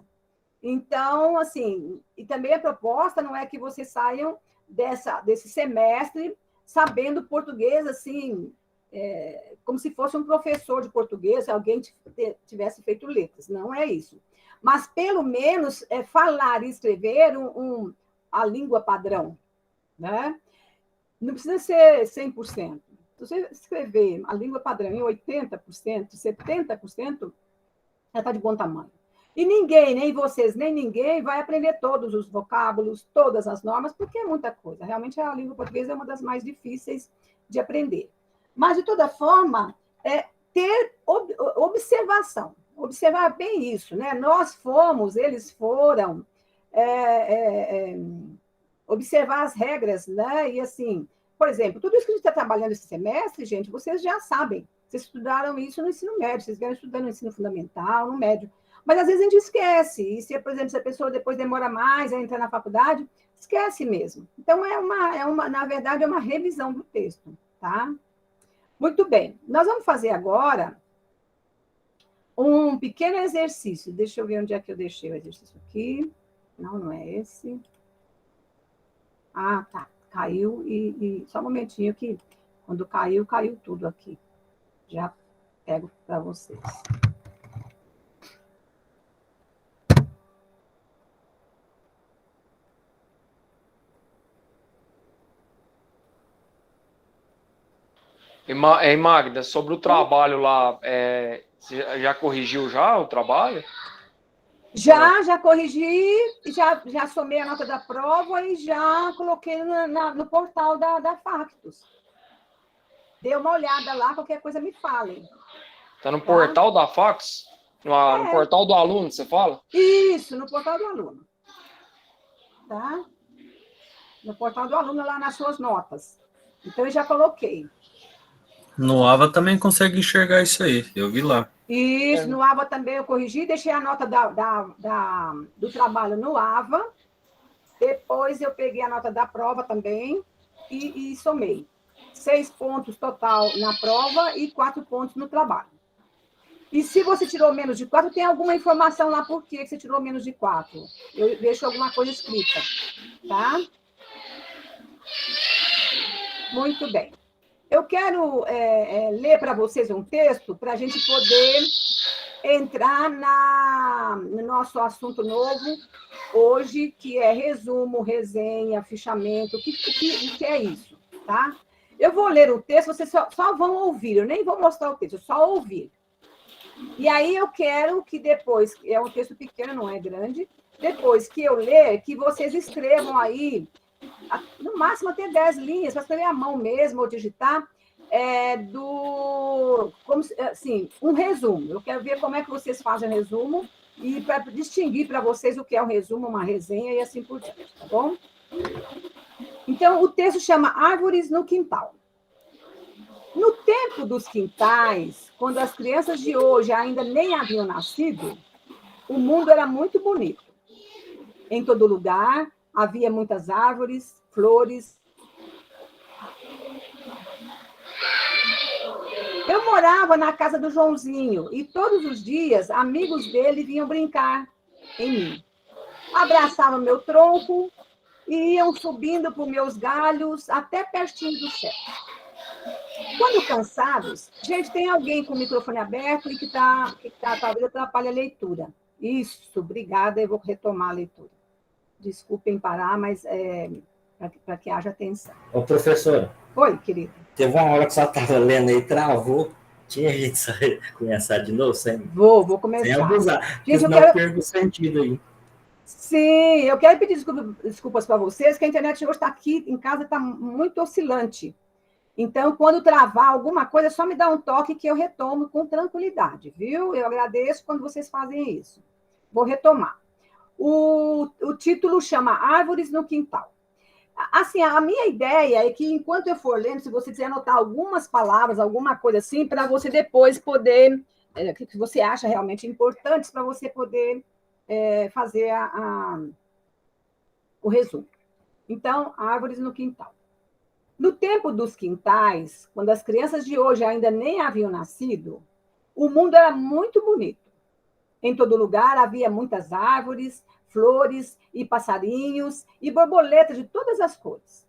Então, assim, e também a proposta não é que vocês saiam desse semestre sabendo português, assim, como se fosse um professor de português, se alguém tivesse feito letras. Não é isso. Mas, pelo menos, falar e escrever a língua padrão, né? Não precisa ser 100%. Se você escrever a língua padrão em 80%, 70%, já está de bom tamanho. E ninguém, nem vocês, nem ninguém, vai aprender todos os vocábulos, todas as normas, porque é muita coisa. Realmente, a língua portuguesa é uma das mais difíceis de aprender. Mas, de toda forma, ter observação. Observar bem isso, né? Eles foram... observar as regras, né? E assim, por exemplo, tudo isso que a gente está trabalhando esse semestre, gente, vocês já sabem. Vocês estudaram isso no ensino médio, vocês vieram estudando no ensino fundamental, no médio. Mas, às vezes, a gente esquece. E, por exemplo, se a pessoa depois demora mais a entrar na faculdade, esquece mesmo. Então, na verdade, é uma revisão do texto, tá? Muito bem. Nós vamos fazer agora um pequeno exercício. Deixa eu ver onde é que eu deixei o exercício aqui. Não é esse. Ah, tá. Caiu e só um momentinho que quando caiu tudo aqui. Já pego para vocês. E Magda, sobre o trabalho lá, você já corrigiu já o trabalho? Já corrigi, já somei a nota da prova e já coloquei no portal da Factus. Dê uma olhada lá, qualquer coisa me falem. Está no portal da Factus? No portal do aluno, você fala? Isso, no portal do aluno. Tá? No portal do aluno, lá nas suas notas. Então, eu já coloquei. No AVA também consegue enxergar isso aí, eu vi lá. Isso, no AVA também eu corrigi, deixei a nota do trabalho no AVA, depois eu peguei a nota da prova também e somei. 6 pontos total na prova e 4 pontos no trabalho. E se você tirou menos de 4, tem alguma informação lá por que você tirou menos de 4. Eu deixo alguma coisa escrita, tá? Muito bem. Eu quero ler para vocês um texto para a gente poder entrar no nosso assunto novo hoje, que é resumo, resenha, fichamento. O que é isso, tá? Eu vou ler o texto, vocês só vão ouvir, eu nem vou mostrar o texto, só ouvir. E aí eu quero que depois, é um texto pequeno, não é grande, depois que eu ler, que vocês escrevam aí, no máximo até 10 linhas, para escrever à mão mesmo, ou digitar, assim, um resumo. Eu quero ver como é que vocês fazem o resumo e para distinguir para vocês o que é um resumo, uma resenha e assim por diante, tá bom? Então, o texto chama Árvores no Quintal. No tempo dos quintais, quando as crianças de hoje ainda nem haviam nascido, o mundo era muito bonito. Em todo lugar, havia muitas árvores, flores. Eu morava na casa do Joãozinho e todos os dias amigos dele vinham brincar em mim. Abraçavam meu tronco e iam subindo por meus galhos até pertinho do céu. Quando cansados, gente, tem alguém com o microfone aberto e que talvez atrapalhe a leitura. Isso, obrigada, eu vou retomar a leitura. Desculpem parar, mas para que haja atenção. Ô, professora. Oi, querida. Teve uma hora que você estava lendo aí, travou. Tinha gente começar de novo? Vou começar. Sem abusar, gente, porque senão perco o sentido aí. Sim, eu quero pedir desculpas para vocês, que a internet hoje está aqui em casa, está muito oscilante. Então, quando travar alguma coisa, é só me dá um toque que eu retomo com tranquilidade, viu? Eu agradeço quando vocês fazem isso. Vou retomar. O título chama Árvores no Quintal. Assim, a minha ideia é que, enquanto eu for lendo, se você quiser anotar algumas palavras, alguma coisa assim, para você depois poder, que você acha realmente importantes, para você poder fazer o resumo. Então, árvores no quintal. No tempo dos quintais, quando as crianças de hoje ainda nem haviam nascido, o mundo era muito bonito. Em todo lugar havia muitas árvores, flores e passarinhos e borboletas de todas as cores.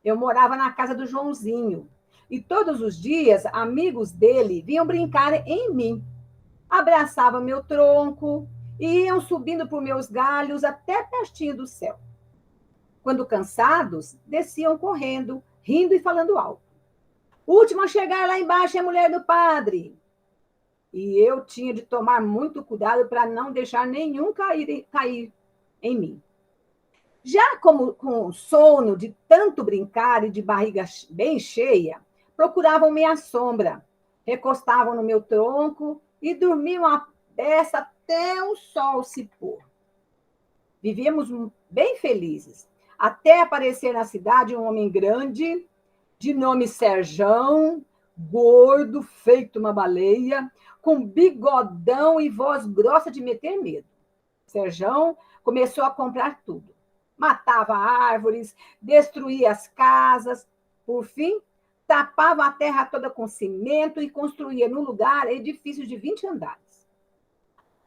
Eu morava na casa do Joãozinho e todos os dias amigos dele vinham brincar em mim. Abraçavam meu tronco e iam subindo por meus galhos até pertinho do céu. Quando cansados, desciam correndo, rindo e falando alto. O último a chegar lá embaixo é a mulher do padre. E eu tinha de tomar muito cuidado para não deixar nenhum cair em mim. Já com sono de tanto brincar e de barriga bem cheia, procuravam minha sombra, recostavam no meu tronco e dormiam a beça até o sol se pôr. Vivíamos bem felizes, até aparecer na cidade um homem grande, de nome Serjão, gordo, feito uma baleia, com bigodão e voz grossa de meter medo. Serjão começou a comprar tudo. Matava árvores, destruía as casas. Por fim, tapava a terra toda com cimento e construía no lugar edifícios de 20 andares.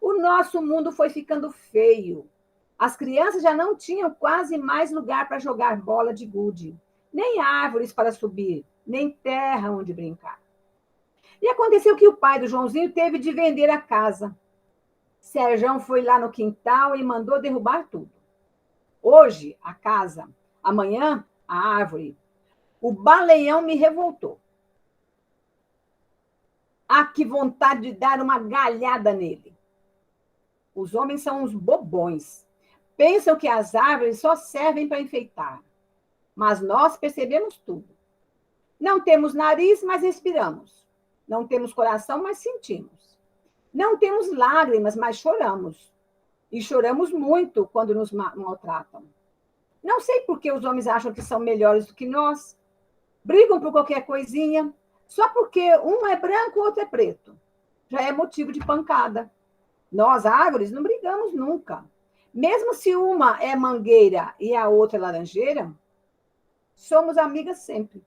O nosso mundo foi ficando feio. As crianças já não tinham quase mais lugar para jogar bola de gude, nem árvores para subir, nem terra onde brincar. E aconteceu que o pai do Joãozinho teve de vender a casa. Serjão foi lá no quintal e mandou derrubar tudo. Hoje, a casa, amanhã, a árvore. O baleião me revoltou. Ah, que vontade de dar uma galhada nele. Os homens são uns bobões. Pensam que as árvores só servem para enfeitar. Mas nós percebemos tudo. Não temos nariz, mas respiramos. Não temos coração, mas sentimos. Não temos lágrimas, mas choramos. E choramos muito quando nos maltratam. Não sei por que os homens acham que são melhores do que nós. Brigam por qualquer coisinha, só porque um é branco, o outro é preto. Já é motivo de pancada. Nós, árvores, não brigamos nunca. Mesmo se uma é mangueira e a outra é laranjeira, somos amigas sempre.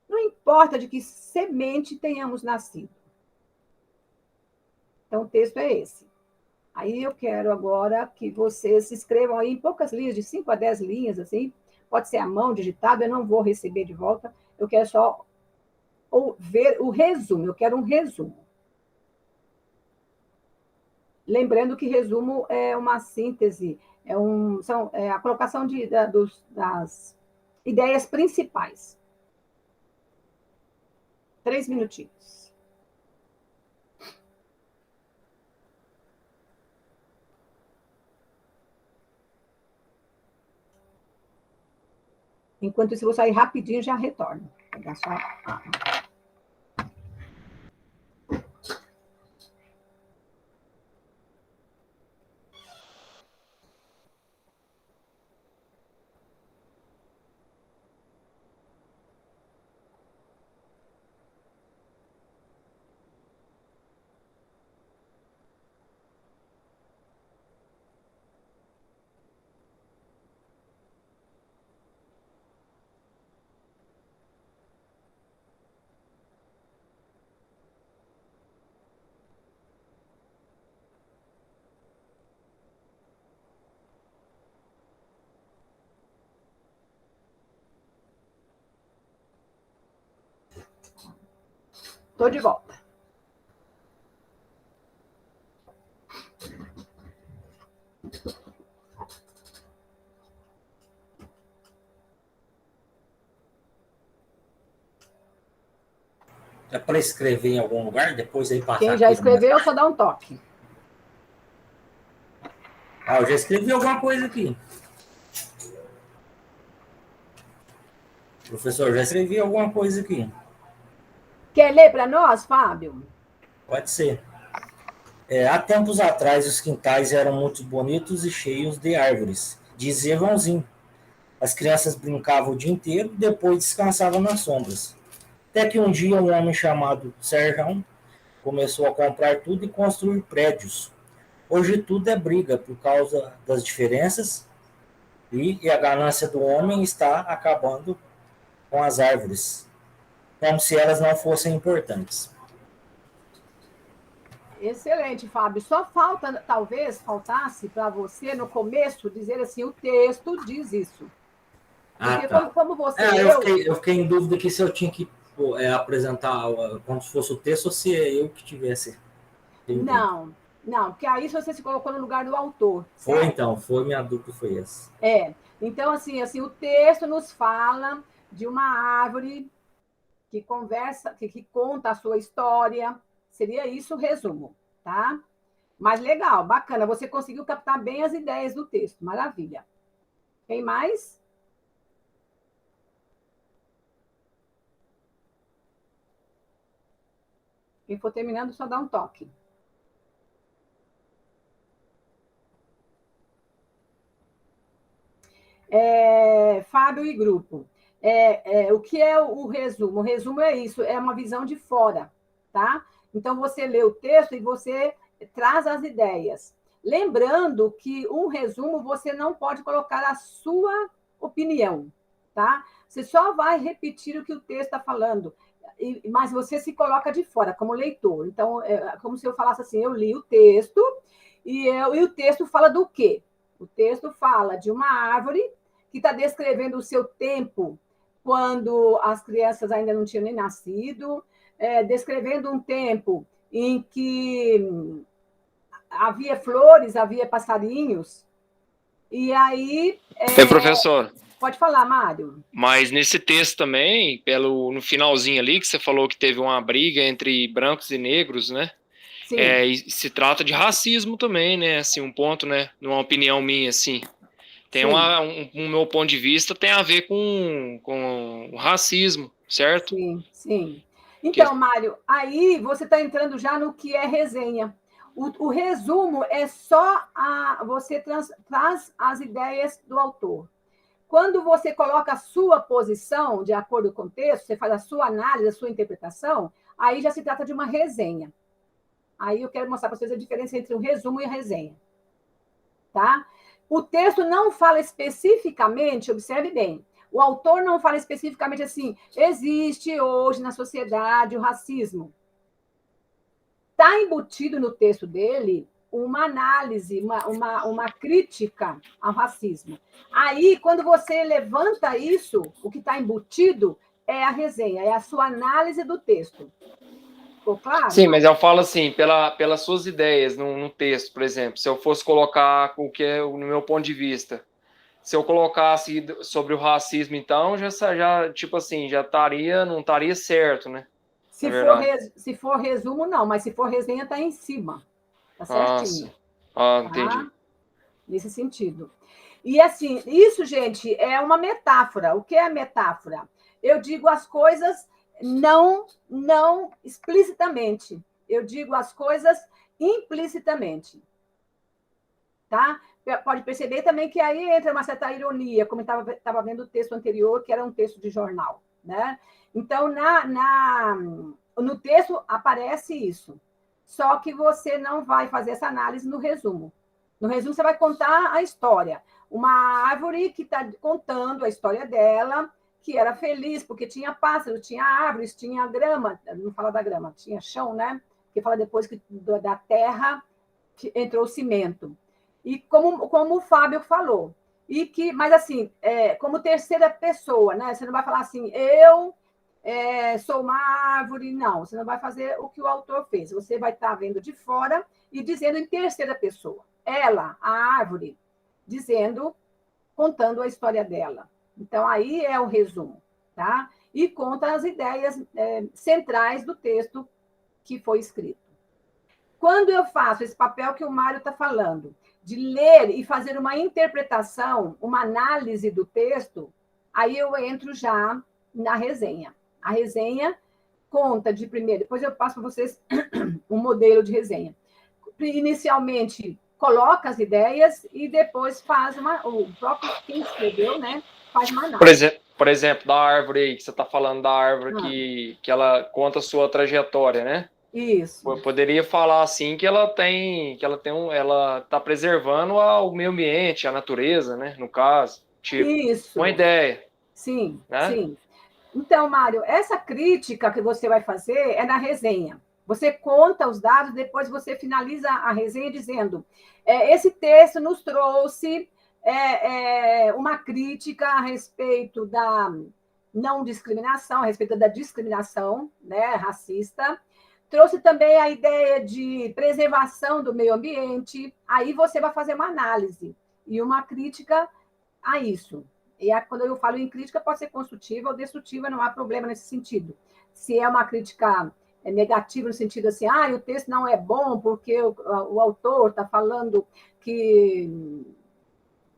Não importa de que semente tenhamos nascido. Então, o texto é esse. Aí eu quero agora que vocês se escrevam aí em poucas linhas, de 5 a 10 linhas, assim. Pode ser à mão, digitado, eu não vou receber de volta. Eu quero só ver o resumo, eu quero um resumo. Lembrando que resumo é uma síntese, é a colocação das ideias principais. 3 minutinhos. Enquanto isso, eu vou sair rapidinho e já retorno. Vou pegar só... Estou de volta. É para escrever em algum lugar, depois aí passar. Quem já escreveu, só dá um toque. Ah, eu já escrevi alguma coisa aqui. Professor, já escrevi alguma coisa aqui. Quer ler para nós, Fábio? Pode ser. Há tempos atrás, os quintais eram muito bonitos e cheios de árvores, dizia Joãozinho. As crianças brincavam o dia inteiro e depois descansavam nas sombras. Até que um dia um homem chamado Serjão começou a comprar tudo e construir prédios. Hoje tudo é briga por causa das diferenças e a ganância do homem está acabando com as árvores, como se elas não fossem importantes. Excelente, Fábio. Só falta, talvez, faltasse para você, no começo, dizer assim, o texto diz isso. Porque Tá. como você eu fiquei em dúvida aqui se eu tinha que apresentar como se fosse o texto ou se é eu que tivesse. Não, porque aí você se colocou no lugar do autor. Foi certo? então, minha dúvida foi essa. Então, assim, o texto nos fala de uma árvore que conversa, que conta a sua história. Seria isso o resumo, tá? Mas legal, bacana. Você conseguiu captar bem as ideias do texto. Maravilha. Tem mais? Quem for terminando, só dá um toque. Fábio e grupo. O que é o resumo? O resumo é isso, é uma visão de fora, tá? Então, você lê o texto e você traz as ideias. Lembrando que um resumo você não pode colocar a sua opinião, tá? Você só vai repetir o que o texto está falando, mas você se coloca de fora, como leitor. Então, é como se eu falasse assim, eu li o texto, e o texto fala do quê? O texto fala de uma árvore que está descrevendo o seu tempo quando as crianças ainda não tinham nem nascido, descrevendo um tempo em que havia flores, havia passarinhos, e aí... professor. Pode falar, Mário. Mas nesse texto também, no finalzinho ali, que você falou que teve uma briga entre brancos e negros, né? Sim. E se trata de racismo também, né? Assim, um ponto, né? Numa opinião minha, assim. Tem um meu ponto de vista, tem a ver com o racismo, certo? Sim. Então, Mário, aí você está entrando já no que é resenha. O resumo é só você traz as ideias do autor. Quando você coloca a sua posição, de acordo com o texto, você faz a sua análise, a sua interpretação, aí já se trata de uma resenha. Aí eu quero mostrar para vocês a diferença entre o resumo e a resenha. Tá? O texto não fala especificamente, observe bem, o autor não fala especificamente assim, existe hoje na sociedade o racismo. Está embutido no texto dele uma análise, uma crítica ao racismo. Aí, quando você levanta isso, o que está embutido é a resenha, é a sua análise do texto. Ficou claro? Sim, mas eu falo assim, pelas suas ideias no texto, por exemplo, se eu fosse colocar o que é no meu ponto de vista, se eu colocasse sobre o racismo, então, já tipo assim, não estaria certo, né? Se for resumo, não, mas se for resenha, está em cima. Tá certinho. Entendi. Tá? Nesse sentido. E assim, isso, gente, é uma metáfora. O que é metáfora? Eu digo as coisas não explicitamente. Eu digo as coisas implicitamente. Tá? Pode perceber também que aí entra uma certa ironia, como eu estava vendo o texto anterior, que era um texto de jornal. Né? Então, no texto aparece isso. Só que você não vai fazer essa análise no resumo. No resumo, você vai contar a história. Uma árvore que está contando a história dela, que era feliz, porque tinha pássaros, tinha árvores, tinha grama. Não fala da grama, tinha chão, né? Que fala depois que da terra que entrou o cimento. E como o Fábio falou. Mas assim, como terceira pessoa, né? Você não vai falar assim, eu... sou uma árvore, não. Você não vai fazer o que o autor fez. Você vai estar vendo de fora e dizendo em terceira pessoa. Ela, a árvore, contando a história dela. Então, aí é o resumo, tá? e conta as ideias centrais do texto que foi escrito. Quando eu faço esse papel que o Mário está falando, de ler e fazer uma interpretação, uma análise do texto, aí eu entro já na resenha. A resenha conta de primeiro, depois eu passo para vocês um modelo de resenha. Inicialmente, coloca as ideias e depois faz o próprio quem escreveu, né, faz uma análise. Por exemplo, da árvore aí, que você está falando da árvore que ela conta a sua trajetória, né? Isso. Eu poderia falar assim que ela está preservando o meio ambiente, a natureza, né? No caso, tipo, isso. Uma ideia. Sim, né? sim. Então, Mário, essa crítica que você vai fazer é na resenha. Você conta os dados, depois você finaliza a resenha dizendo: esse texto nos trouxe uma crítica a respeito da não discriminação, a respeito da discriminação, né, racista. Trouxe também a ideia de preservação do meio ambiente. Aí você vai fazer uma análise e uma crítica a isso. E quando eu falo em crítica, pode ser construtiva ou destrutiva, não há problema nesse sentido. Se é uma crítica negativa, no sentido assim, o texto não é bom porque o autor está falando que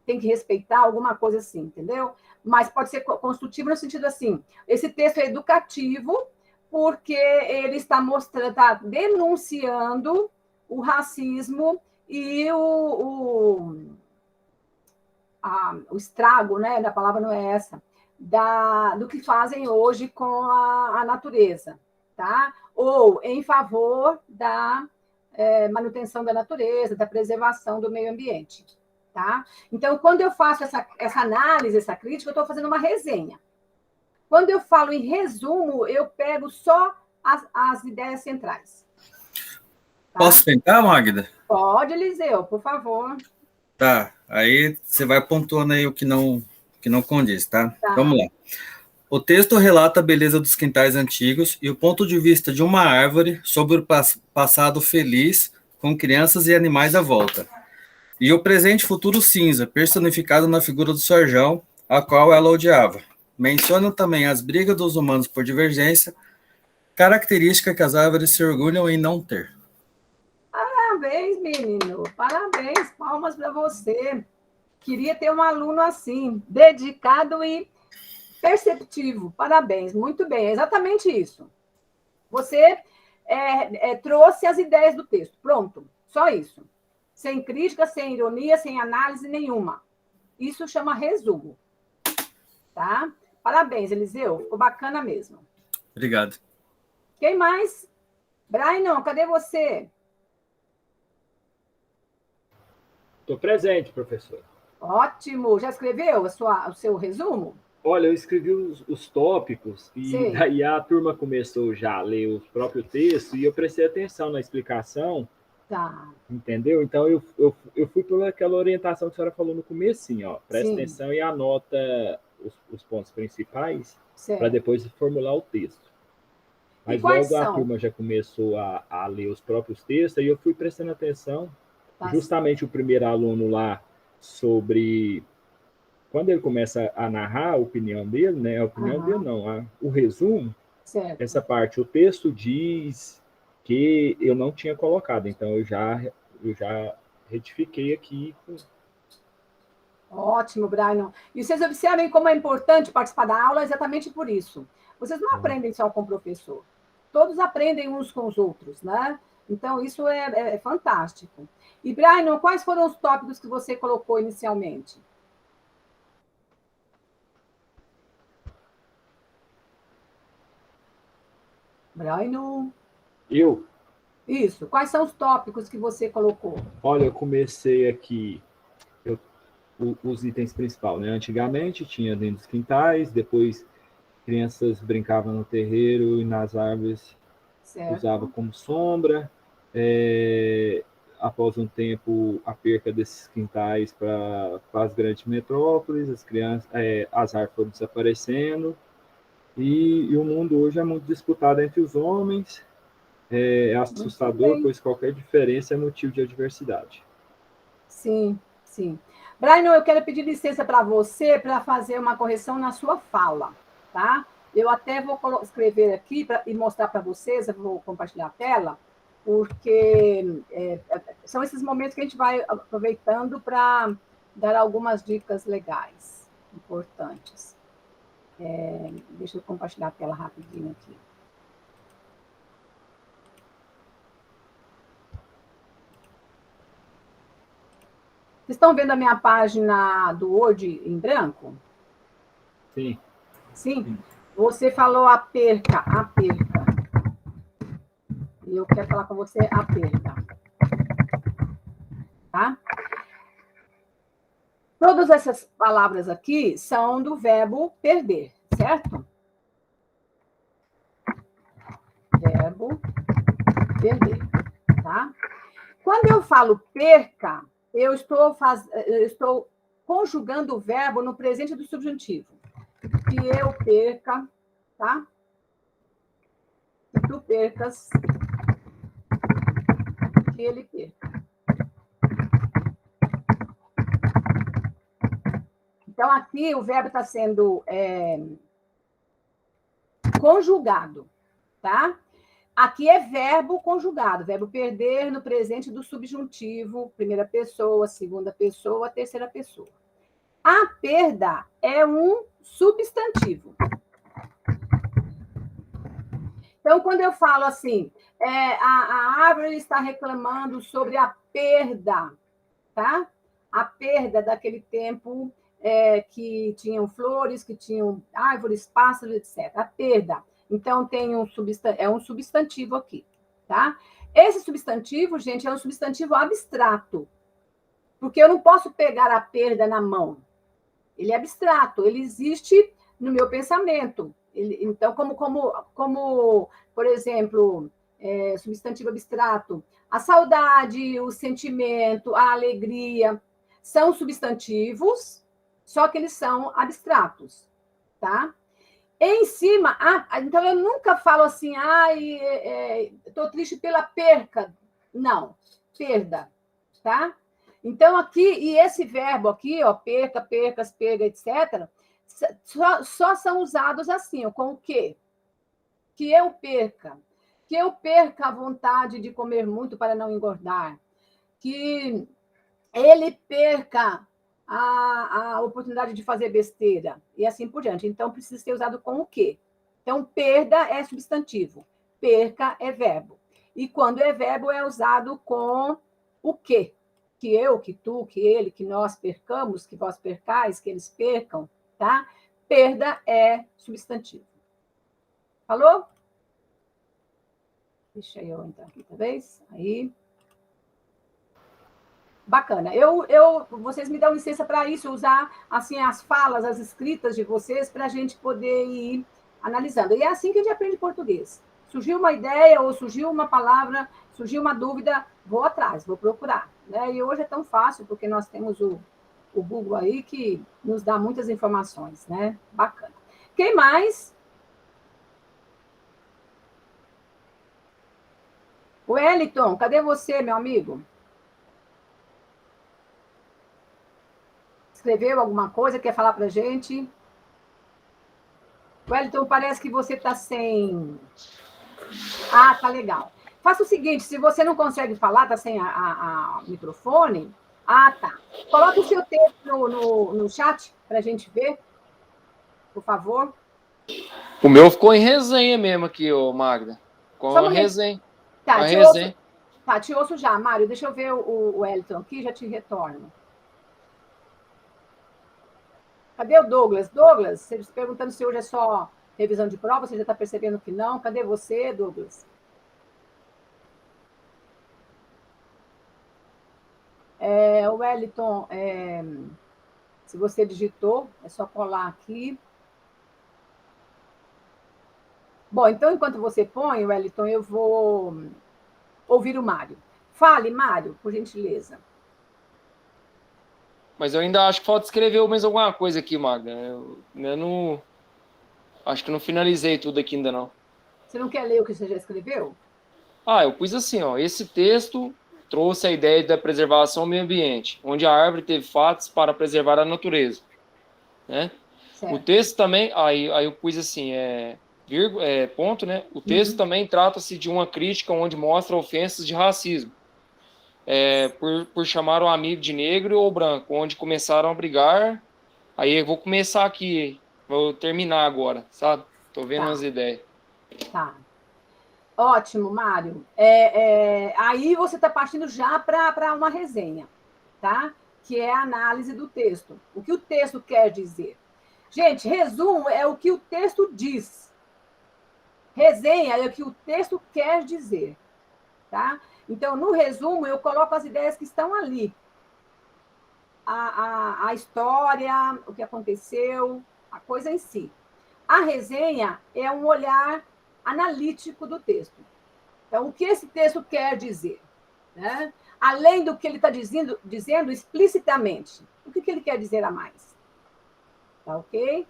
tem que respeitar alguma coisa assim, entendeu? Mas pode ser construtivo no sentido assim, esse texto é educativo porque ele está mostrando, está denunciando o racismo e o estrago, né? A palavra não é essa, do que fazem hoje com a natureza, tá? Ou em favor da manutenção da natureza, da preservação do meio ambiente, tá? Então, quando eu faço essa análise, essa crítica, eu estou fazendo uma resenha. Quando eu falo em resumo, eu pego só as ideias centrais. Tá? Posso tentar, Magda? Pode, Eliseu, por favor. Tá, aí você vai pontuando aí o que não condiz, tá? Vamos lá. O texto relata a beleza dos quintais antigos e o ponto de vista de uma árvore sobre o passado feliz, com crianças e animais à volta. E o presente e futuro cinza, personificado na figura do Sorjão, a qual ela odiava. Mencionam também as brigas dos humanos por divergência, característica que as árvores se orgulham em não ter. Parabéns, menino. Parabéns. Palmas para você. Queria ter um aluno assim, dedicado e perceptivo. Parabéns. Muito bem. É exatamente isso. Você trouxe as ideias do texto. Pronto. Só isso. Sem crítica, sem ironia, sem análise nenhuma. Isso chama resumo. Tá? Parabéns, Eliseu. Ficou bacana mesmo. Obrigado. Quem mais? Brian, cadê você? Estou presente, professor. Ótimo. Já escreveu o seu resumo? Olha, eu escrevi os tópicos e daí a turma começou já a ler o próprio texto e eu prestei atenção na explicação. Tá. Entendeu? Então, eu fui por aquela orientação que a senhora falou no começo, assim, ó. Presta atenção e anota os pontos principais para depois formular o texto. Mas logo a turma já começou a ler os próprios textos e eu fui prestando atenção. Justamente o primeiro aluno lá sobre... Quando ele começa a narrar a opinião dele, né? A opinião dele não, o resumo, essa parte, o texto diz que eu não tinha colocado, então eu já retifiquei aqui. Ótimo, Brian. E vocês observem como é importante participar da aula exatamente por isso. Vocês não aprendem só com o professor. Todos aprendem uns com os outros, né? Então, isso é fantástico. E, Brian, quais foram os tópicos que você colocou inicialmente? Brian? Eu? Isso. Quais são os tópicos que você colocou? Olha, eu comecei aqui os itens principais, né? Antigamente tinha dentro dos quintais, depois crianças brincavam no terreiro e nas árvores usavam como sombra. Após um tempo, a perca desses quintais para as grandes metrópoles, as árvores foram desaparecendo. E o mundo hoje é muito disputado entre os homens, é assustador, pois qualquer diferença é motivo de adversidade. Sim, sim. Brian, eu quero pedir licença para você para fazer uma correção na sua fala, tá? Eu até vou escrever aqui e mostrar para vocês, eu vou compartilhar a tela, porque são esses momentos que a gente vai aproveitando para dar algumas dicas legais, importantes. Deixa eu compartilhar a tela rapidinho aqui. Vocês estão vendo a minha página do Word em branco? Sim. Sim? Você falou a perca. E eu quero falar com você a perda. Tá? Todas essas palavras aqui são do verbo perder, certo? Verbo perder, tá? Quando eu falo perca, eu estou conjugando o verbo no presente do subjuntivo. Que eu perca, tá? Que tu percas, que ele perca. Então, aqui o verbo está sendo conjugado, tá? Aqui é verbo conjugado, verbo perder no presente do subjuntivo, primeira pessoa, segunda pessoa, terceira pessoa. A perda é um substantivo. Então, quando eu falo assim, a árvore está reclamando sobre a perda, tá? A perda daquele tempo que tinham flores, que tinham árvores, pássaros, etc. A perda. Então, tem um substantivo aqui, tá? Esse substantivo, gente, é um substantivo abstrato, porque eu não posso pegar a perda na mão. Ele é abstrato, ele existe no meu pensamento. Então, como por exemplo, substantivo abstrato, a saudade, o sentimento, a alegria, são substantivos, só que eles são abstratos, tá? Em cima, então eu nunca falo assim, estou triste pela perca. Não, perda, tá? Então, aqui, e esse verbo aqui, ó, perca, percas, perga, etc., só são usados assim, ó, com o quê? Que eu perca a vontade de comer muito para não engordar, que ele perca a oportunidade de fazer besteira, e assim por diante. Então, precisa ser usado com o quê? Então, perda é substantivo, perca é verbo. E quando é verbo, é usado com o quê? Que eu, que tu, que ele, que nós percamos, que vós percais, que eles percam, tá? Perda é substantivo. Falou? Deixa eu entrar aqui outra vez. Aí. Bacana. Vocês me dão licença para isso, usar assim as falas, as escritas de vocês, para a gente poder ir analisando. E é assim que a gente aprende português. Surgiu uma ideia ou surgiu uma palavra, surgiu uma dúvida, vou atrás, vou procurar. Né? E hoje é tão fácil, porque nós temos o Google aí, que nos dá muitas informações. Né? Bacana. Quem mais? Wellington, cadê você, meu amigo? Escreveu alguma coisa? Quer falar para a gente? Wellington, parece que você está sem... tá legal. Faça o seguinte, se você não consegue falar, está sem a microfone... tá. Coloque o seu texto no chat para a gente ver, por favor. O meu ficou em resenha mesmo aqui, ô Magda. Ficou uma resenha. Tá, te ouço já, Mário. Deixa eu ver o Wellington aqui, já te retorno. Cadê o Douglas? Douglas, você está perguntando se hoje é só revisão de prova, você já está percebendo que não. Cadê você, Douglas? O Wellington, se você digitou, é só colar aqui. Bom, então, enquanto você põe, Wellington, eu vou ouvir o Mário. Fale, Mário, por gentileza. Mas eu ainda acho que falta escrever mais alguma coisa aqui, Magda. Eu não... Acho que não finalizei tudo aqui ainda, não. Você não quer ler o que você já escreveu? Eu pus assim, ó. Esse texto trouxe a ideia da preservação do meio ambiente, onde a árvore teve fatos para preservar a natureza. Né? Certo. O texto também, aí eu pus assim, ponto, né? O texto também trata-se de uma crítica onde mostra ofensas de racismo, por chamar um amigo de negro ou branco, onde começaram a brigar. Aí eu vou começar aqui, vou terminar agora, sabe? Tô vendo umas ideias. Tá. Ótimo, Mário. Aí você está partindo já para uma resenha, tá? Que é a análise do texto. O que o texto quer dizer? Gente, resumo é o que o texto diz. Resenha é o que o texto quer dizer, tá? Então, no resumo, eu coloco as ideias que estão ali. A história, o que aconteceu, a coisa em si. A resenha é um olhar analítico do texto. Então, o que esse texto quer dizer? Né? Além do que ele está dizendo explicitamente. O que ele quer dizer a mais? Tá ok?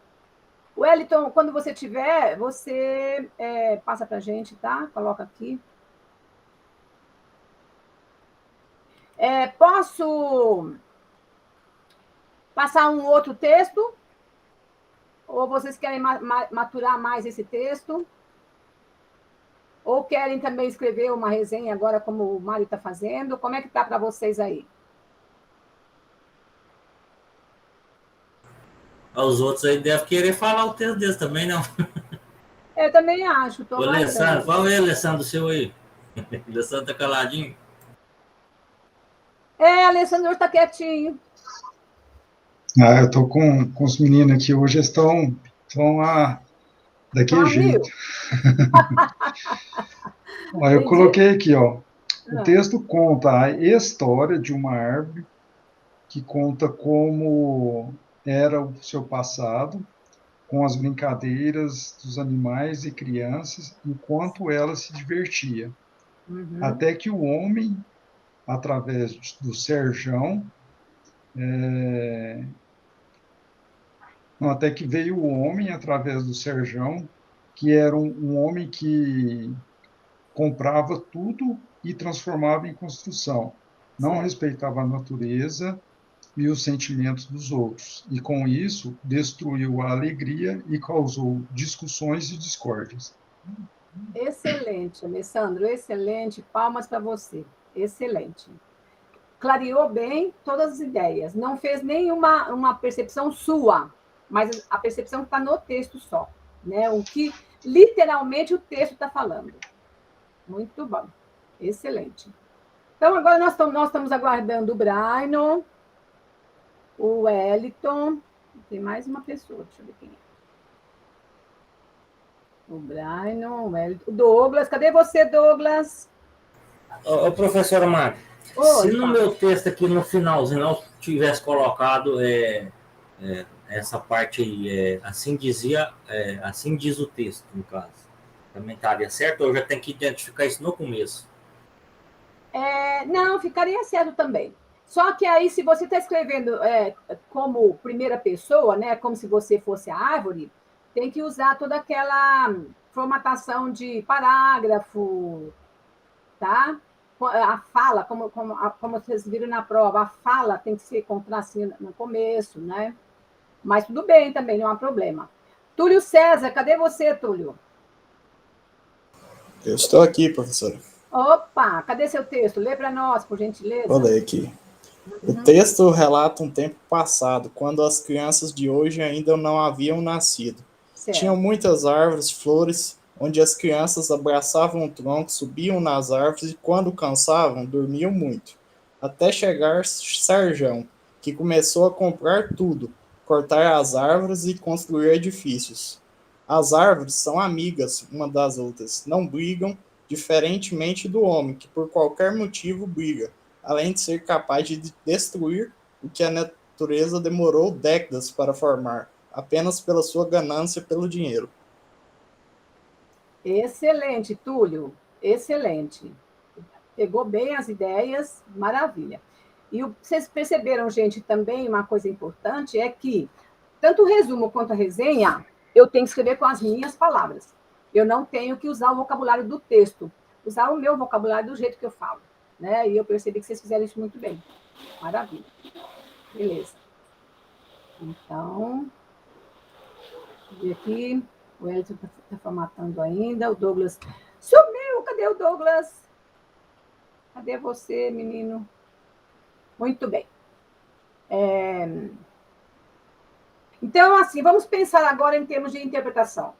Wellington, quando você tiver, você passa para a gente, tá? Coloca aqui. Posso passar um outro texto? Ou vocês querem maturar mais esse texto? Ou querem também escrever uma resenha agora, como o Mário está fazendo? Como é que está para vocês aí? Os outros aí devem querer falar o texto deles também, não? Eu também acho. O Alessandro, qual é o Alessandro seu aí? O Alessandro está caladinho? Alessandro está quietinho. Eu estou com os meninos aqui hoje, estão daquele jeito. Eu coloquei aqui, ó. O texto conta a história de uma árvore que conta como era o seu passado, com as brincadeiras dos animais e crianças, enquanto ela se divertia. Até que o homem, através do Serjão, até que veio o homem, através do Serjão, que era um homem que comprava tudo e transformava em construção. Não respeitava a natureza e os sentimentos dos outros. E, com isso, destruiu a alegria e causou discussões e discórdias. Excelente, Alessandro, excelente. Palmas para você. Excelente. Clareou bem todas as ideias. Não fez nenhuma percepção sua, mas a percepção está no texto só. Né? O que, literalmente, o texto está falando. Muito bom. Excelente. Então, agora nós estamos aguardando o Brian, o Wellington. Tem mais uma pessoa, deixa eu ver quem é. O Brian, o Wellington. O Douglas, cadê você, Douglas? Ô, professora Mari, se no meu texto aqui no finalzinho não tivesse colocado essa parte aí, assim diz o texto, no caso, também estaria certo? Ou eu já tenho que identificar isso no começo? Não, ficaria certo também. Só que aí, se você está escrevendo como primeira pessoa, né, como se você fosse a árvore, tem que usar toda aquela formatação de parágrafo, tá? A fala, como vocês viram na prova, a fala tem que ser com tracinho no começo, né? Mas tudo bem também, não há problema. Túlio César, cadê você, Túlio? Eu estou aqui, professora. Opa, cadê seu texto? Lê para nós, por gentileza. Vou ler aqui. O texto relata um tempo passado, quando as crianças de hoje ainda não haviam nascido. Certo. Tinham muitas árvores, flores, onde as crianças abraçavam o tronco, subiam nas árvores e, quando cansavam, dormiam muito. Até chegar Serjão, que começou a comprar tudo, cortar as árvores e construir edifícios. As árvores são amigas uma das outras, não brigam, diferentemente do homem, que por qualquer motivo briga, além de ser capaz de destruir o que a natureza demorou décadas para formar, apenas pela sua ganância pelo dinheiro. Excelente, Túlio, excelente. Pegou bem as ideias, maravilha. E vocês perceberam, gente, também uma coisa importante é que, tanto o resumo quanto a resenha, eu tenho que escrever com as minhas palavras. Eu não tenho que usar o vocabulário do texto, usar o meu vocabulário do jeito que eu falo. Né? E eu percebi que vocês fizeram isso muito bem. Maravilha. Beleza. Então, E aqui, o Elton está formatando ainda, o Douglas sumiu, cadê o Douglas? Cadê você, menino? Muito bem. Então, assim, vamos pensar agora em termos de interpretação.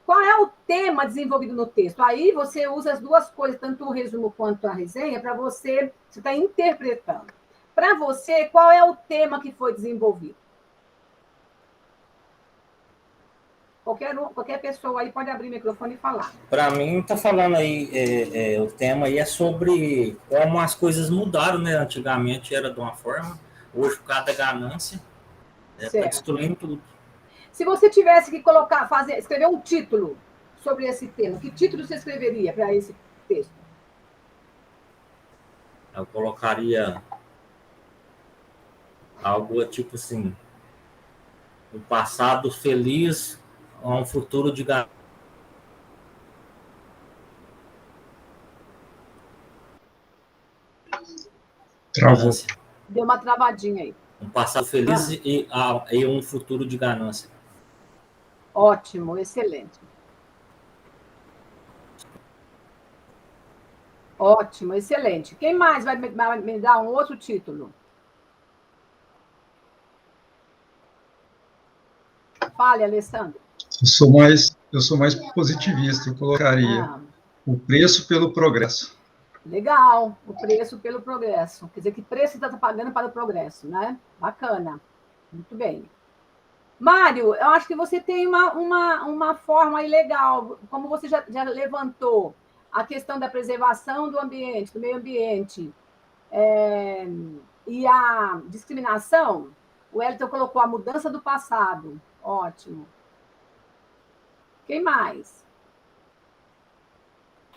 Qual é o tema desenvolvido no texto? Aí você usa as duas coisas, tanto o resumo quanto a resenha, para você está interpretando. Para você, qual é o tema que foi desenvolvido? Qualquer pessoa aí pode abrir o microfone e falar. Para mim, está falando aí, o tema aí é sobre como as coisas mudaram, né? Antigamente era de uma forma, hoje por causa da ganância, está destruindo tudo. Se você tivesse que escrever um título sobre esse tema, que título você escreveria para esse texto? Eu colocaria algo tipo assim, um passado feliz a um futuro de ganância. Travou. Deu uma travadinha aí. Um passado feliz e um futuro de ganância. Ótimo, excelente. Ótimo, excelente. Quem mais vai me dar um outro título? Fale, Alessandro. Eu sou mais positivista, eu colocaria o preço pelo progresso. Legal, o preço pelo progresso. Quer dizer, que preço você está pagando para o progresso, né? Bacana. Muito bem. Mário, eu acho que você tem uma forma aí legal, como você já levantou a questão da preservação do ambiente, do meio ambiente, e a discriminação. O Elton colocou a mudança do passado. Ótimo. Quem mais?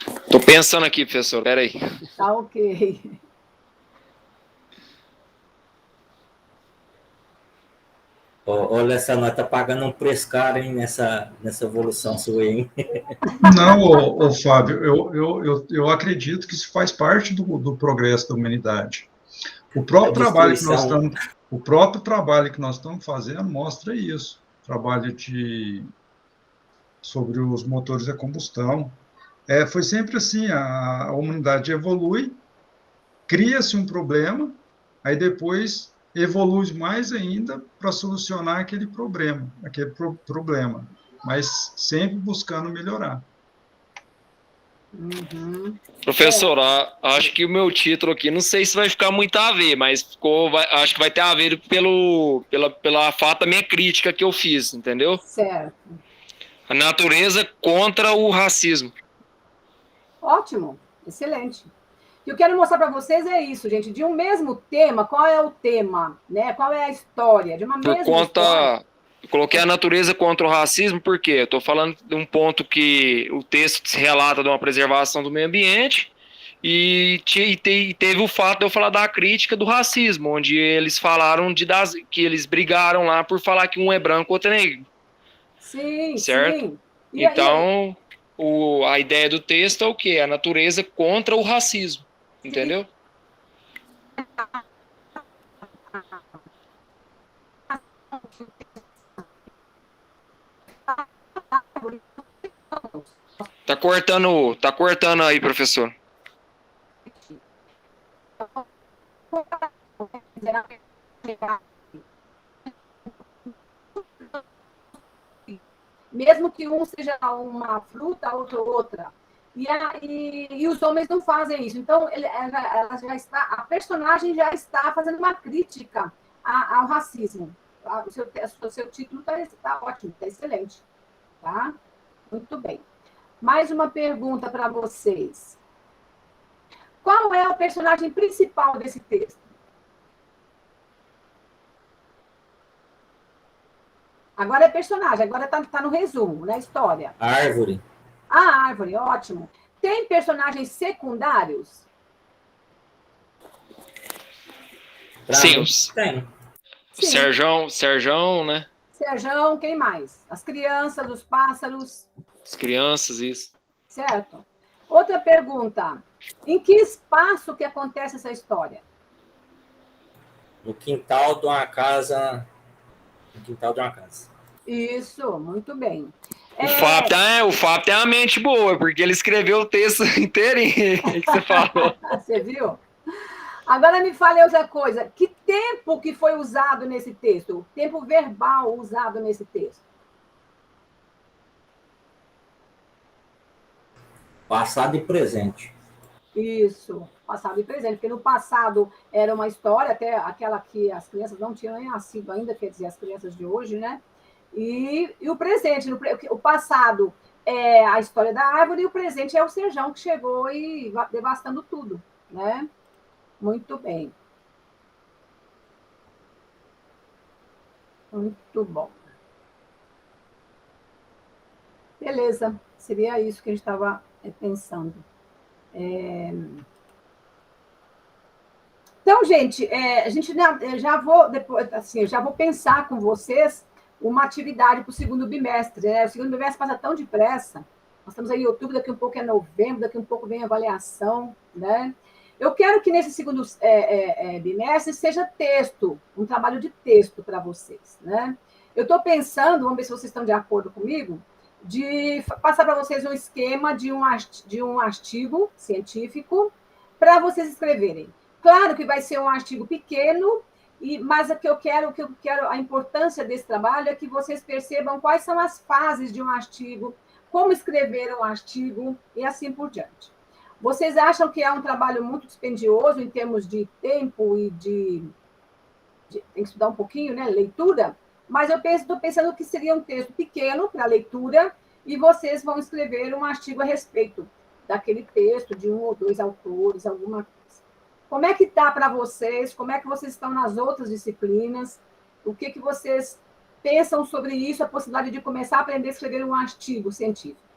Estou pensando aqui, professor. Espera aí. Tá ok. Olha essa nós tá pagando um preço caro, hein, nessa evolução sua, hein? Não, Fábio, eu acredito que isso faz parte do progresso da humanidade. O próprio trabalho que nós estamos fazendo mostra isso. Trabalho sobre os motores a combustão. Foi sempre assim, a humanidade evolui, cria-se um problema, aí depois evolui mais ainda para solucionar aquele problema, mas sempre buscando melhorar. Uhum. Professor, acho que o meu título aqui, não sei se vai ficar muito a ver, mas acho que vai ter a ver pela fato da minha crítica que eu fiz, entendeu? Certo. A natureza contra o racismo. Ótimo, excelente. O que eu quero mostrar para vocês é isso, gente. De um mesmo tema, qual é o tema, né? Qual é a história? De uma mesma história. Eu coloquei a natureza contra o racismo, porque eu estou falando de um ponto que o texto se relata de uma preservação do meio ambiente e teve o fato de eu falar da crítica do racismo, onde eles falaram que eles brigaram lá por falar que um é branco, outro é negro. Sim, certo? Sim. Então, a ideia do texto é o quê? A natureza contra o racismo, entendeu? Tá cortando aí, professor. Mesmo que um seja uma fruta, a outra. E os homens não fazem isso. Então, a personagem já está fazendo uma crítica ao racismo. O seu título está ótimo, está excelente. Tá? Muito bem. Mais uma pergunta para vocês. Qual é o personagem principal desse texto? Agora é personagem, agora está no resumo, na história. A árvore. A árvore, ótimo. Tem personagens secundários? Sim. Tem. Serjão, né? Serjão, quem mais? As crianças, os pássaros. As crianças, isso. Certo. Outra pergunta. Em que espaço que acontece essa história? No quintal de uma casa. No quintal de uma casa. Isso, muito bem. O Fábio tem uma mente boa, porque ele escreveu o texto inteirinho que você falou. Você viu? Agora me fale outra coisa. Que tempo que foi usado nesse texto? O tempo verbal usado nesse texto? Passado e presente. Isso, passado e presente. Porque no passado era uma história, até aquela que as crianças não tinham nem nascido ainda, quer dizer, as crianças de hoje, né? E o presente, o passado é a história da árvore e o presente é o Serjão que chegou e devastando tudo, né? Muito bem. Muito bom. Beleza, seria isso que a gente estava pensando. Então, gente, já vou depois, assim, já vou pensar com vocês uma atividade para o segundo bimestre, né? O segundo bimestre passa tão depressa. Nós estamos aí em outubro, daqui a um pouco é novembro, daqui a um pouco vem a avaliação, né? Eu quero que nesse segundo bimestre seja texto, um trabalho de texto para vocês, né? Eu estou pensando, vamos ver se vocês estão de acordo comigo, de passar para vocês um esquema de um artigo científico para vocês escreverem. Claro que vai ser um artigo pequeno, mas o que eu quero, a importância desse trabalho é que vocês percebam quais são as fases de um artigo, como escrever um artigo e assim por diante. Vocês acham que é um trabalho muito dispendioso em termos de tempo e tem que estudar um pouquinho, né? Leitura, mas eu estou pensando que seria um texto pequeno para leitura e vocês vão escrever um artigo a respeito daquele texto, de 1 ou 2 autores, alguma coisa. Como é que está para vocês? Como é que vocês estão nas outras disciplinas? O que vocês pensam sobre isso, a possibilidade de começar a aprender a escrever um artigo científico?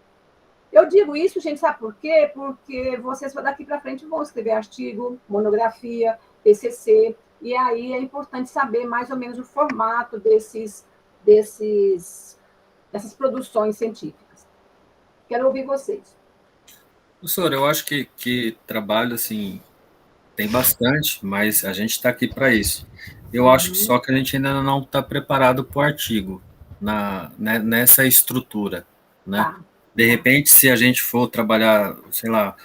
Eu digo isso, gente, sabe por quê? Porque vocês daqui para frente vão escrever artigo, monografia, TCC, e aí é importante saber mais ou menos o formato dessas produções científicas. Quero ouvir vocês. Professor, eu acho que trabalho, assim, tem bastante, mas a gente está aqui para isso. Eu acho que só que a gente ainda não está preparado para o artigo, nessa estrutura, né? Tá. De repente, se a gente for trabalhar, sei lá,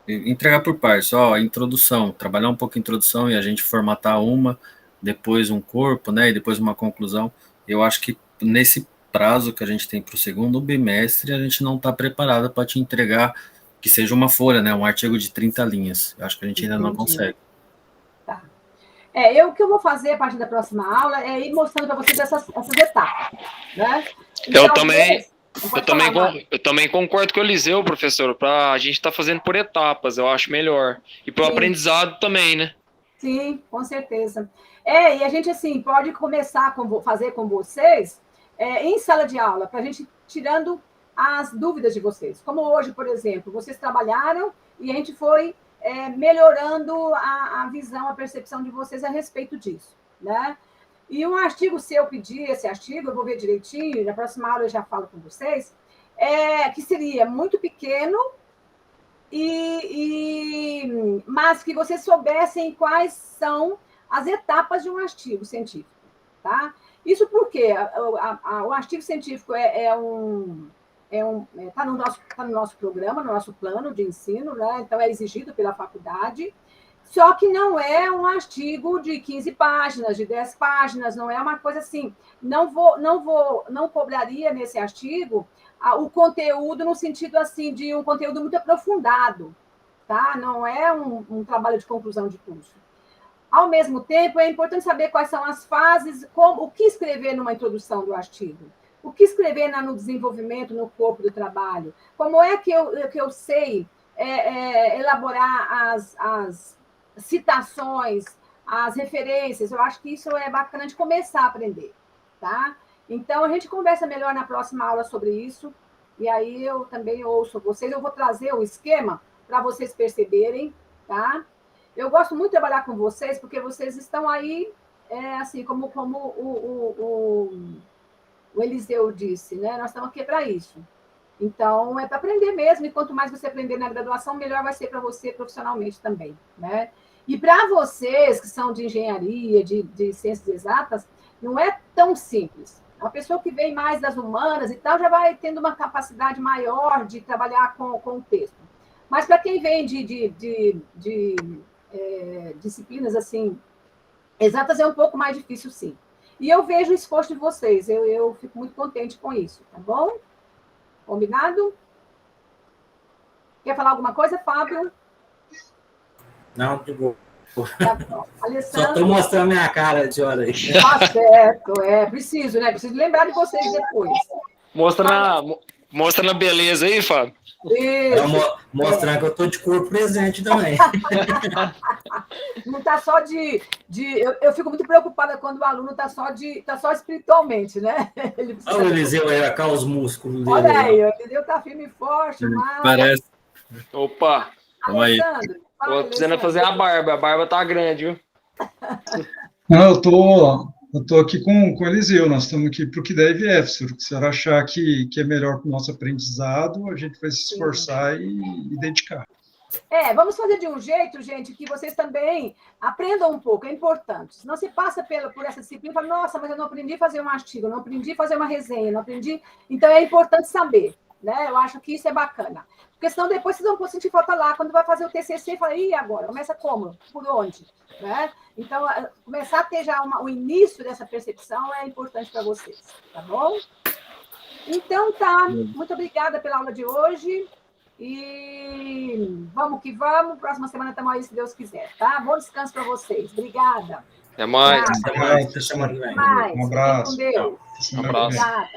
entregar por partes, introdução, trabalhar um pouco a introdução e a gente formatar depois um corpo, né, e depois uma conclusão, eu acho que nesse prazo que a gente tem para o segundo bimestre, a gente não está preparado para te entregar que seja uma folha, né, um artigo de 30 linhas. Eu acho que a gente ainda não consegue. Tá. O que eu vou fazer a partir da próxima aula é ir mostrando para vocês essas etapas, né? Então, eu também concordo com o Eliseu, professor, para a gente estar fazendo por etapas, eu acho melhor. E para o aprendizado também, né? Sim, com certeza. E a gente, assim, pode começar a fazer com vocês em sala de aula, para a gente tirando as dúvidas de vocês. Como hoje, por exemplo, vocês trabalharam e a gente foi melhorando a visão, a percepção de vocês a respeito disso, né? E um artigo, se eu pedir esse artigo, eu vou ver direitinho, na próxima aula eu já falo com vocês, que seria muito pequeno, mas que vocês soubessem quais são as etapas de um artigo científico, tá? Isso porque o artigo científico está no nosso programa, no nosso plano de ensino, né? Então é exigido pela faculdade, só que não é um artigo de 15 páginas, de 10 páginas, não é uma coisa assim. Não cobraria nesse artigo o conteúdo no sentido assim de um conteúdo muito aprofundado, tá? Não é um trabalho de conclusão de curso. Ao mesmo tempo, é importante saber quais são as fases, o que escrever numa introdução do artigo, o que escrever no desenvolvimento, no corpo do trabalho, como é que eu sei elaborar as citações, as referências. Eu acho que isso é bacana de começar a aprender, tá? Então, a gente conversa melhor na próxima aula sobre isso, e aí eu também ouço vocês. Eu vou trazer o esquema para vocês perceberem, tá? Eu gosto muito de trabalhar com vocês, porque vocês estão aí, assim, como o Eliseu disse, né? Nós estamos aqui para isso. Então, é para aprender mesmo, e quanto mais você aprender na graduação, melhor vai ser para você profissionalmente também, né? E para vocês que são de engenharia, de ciências exatas, não é tão simples. A pessoa que vem mais das humanas e tal já vai tendo uma capacidade maior de trabalhar com o texto. Mas para quem vem de disciplinas assim exatas é um pouco mais difícil, sim. E eu vejo o esforço de vocês, eu fico muito contente com isso, tá bom? Combinado? Quer falar alguma coisa, Fábio? Não, de boa. Tá bom. Alessandro? Só estou mostrando minha cara de hora aí. Tá certo, preciso, né? Preciso lembrar de vocês depois. Mostra na beleza aí, Fábio. Mostrando que eu estou de corpo presente também. Não está só eu fico muito preocupada quando o aluno está só espiritualmente, né? Ele precisa... Olha o Eliseu aí, cá os músculos dele. Olha aí, o Eliseu está firme e forte. Mas... Parece. Opa! Alessandro, tô precisando fazer a barba tá grande, viu? Não, eu tô aqui com o Eliseu, nós estamos aqui para o que der e vier, professor. Se a senhora achar que é melhor para o nosso aprendizado, a gente vai se esforçar e dedicar. Vamos fazer de um jeito, gente, que vocês também aprendam um pouco, é importante. Senão você passa por essa disciplina e fala, nossa, mas eu não aprendi a fazer um artigo, não aprendi a fazer uma resenha, não aprendi... Então, é importante saber, né? Eu acho que isso é bacana. Porque senão depois vocês vão sentir falta lá, quando vai fazer o TCC, fala, e agora? Começa como? Por onde? Né? Então, começar a ter já o início dessa percepção é importante para vocês, tá bom? Então, tá. Muito obrigada pela aula de hoje. E vamos que vamos. Próxima semana estamos aí, se Deus quiser, tá? Bom descanso para vocês. Obrigada. Até mais. Até mais. Um abraço. Com Deus. Um abraço. Obrigada.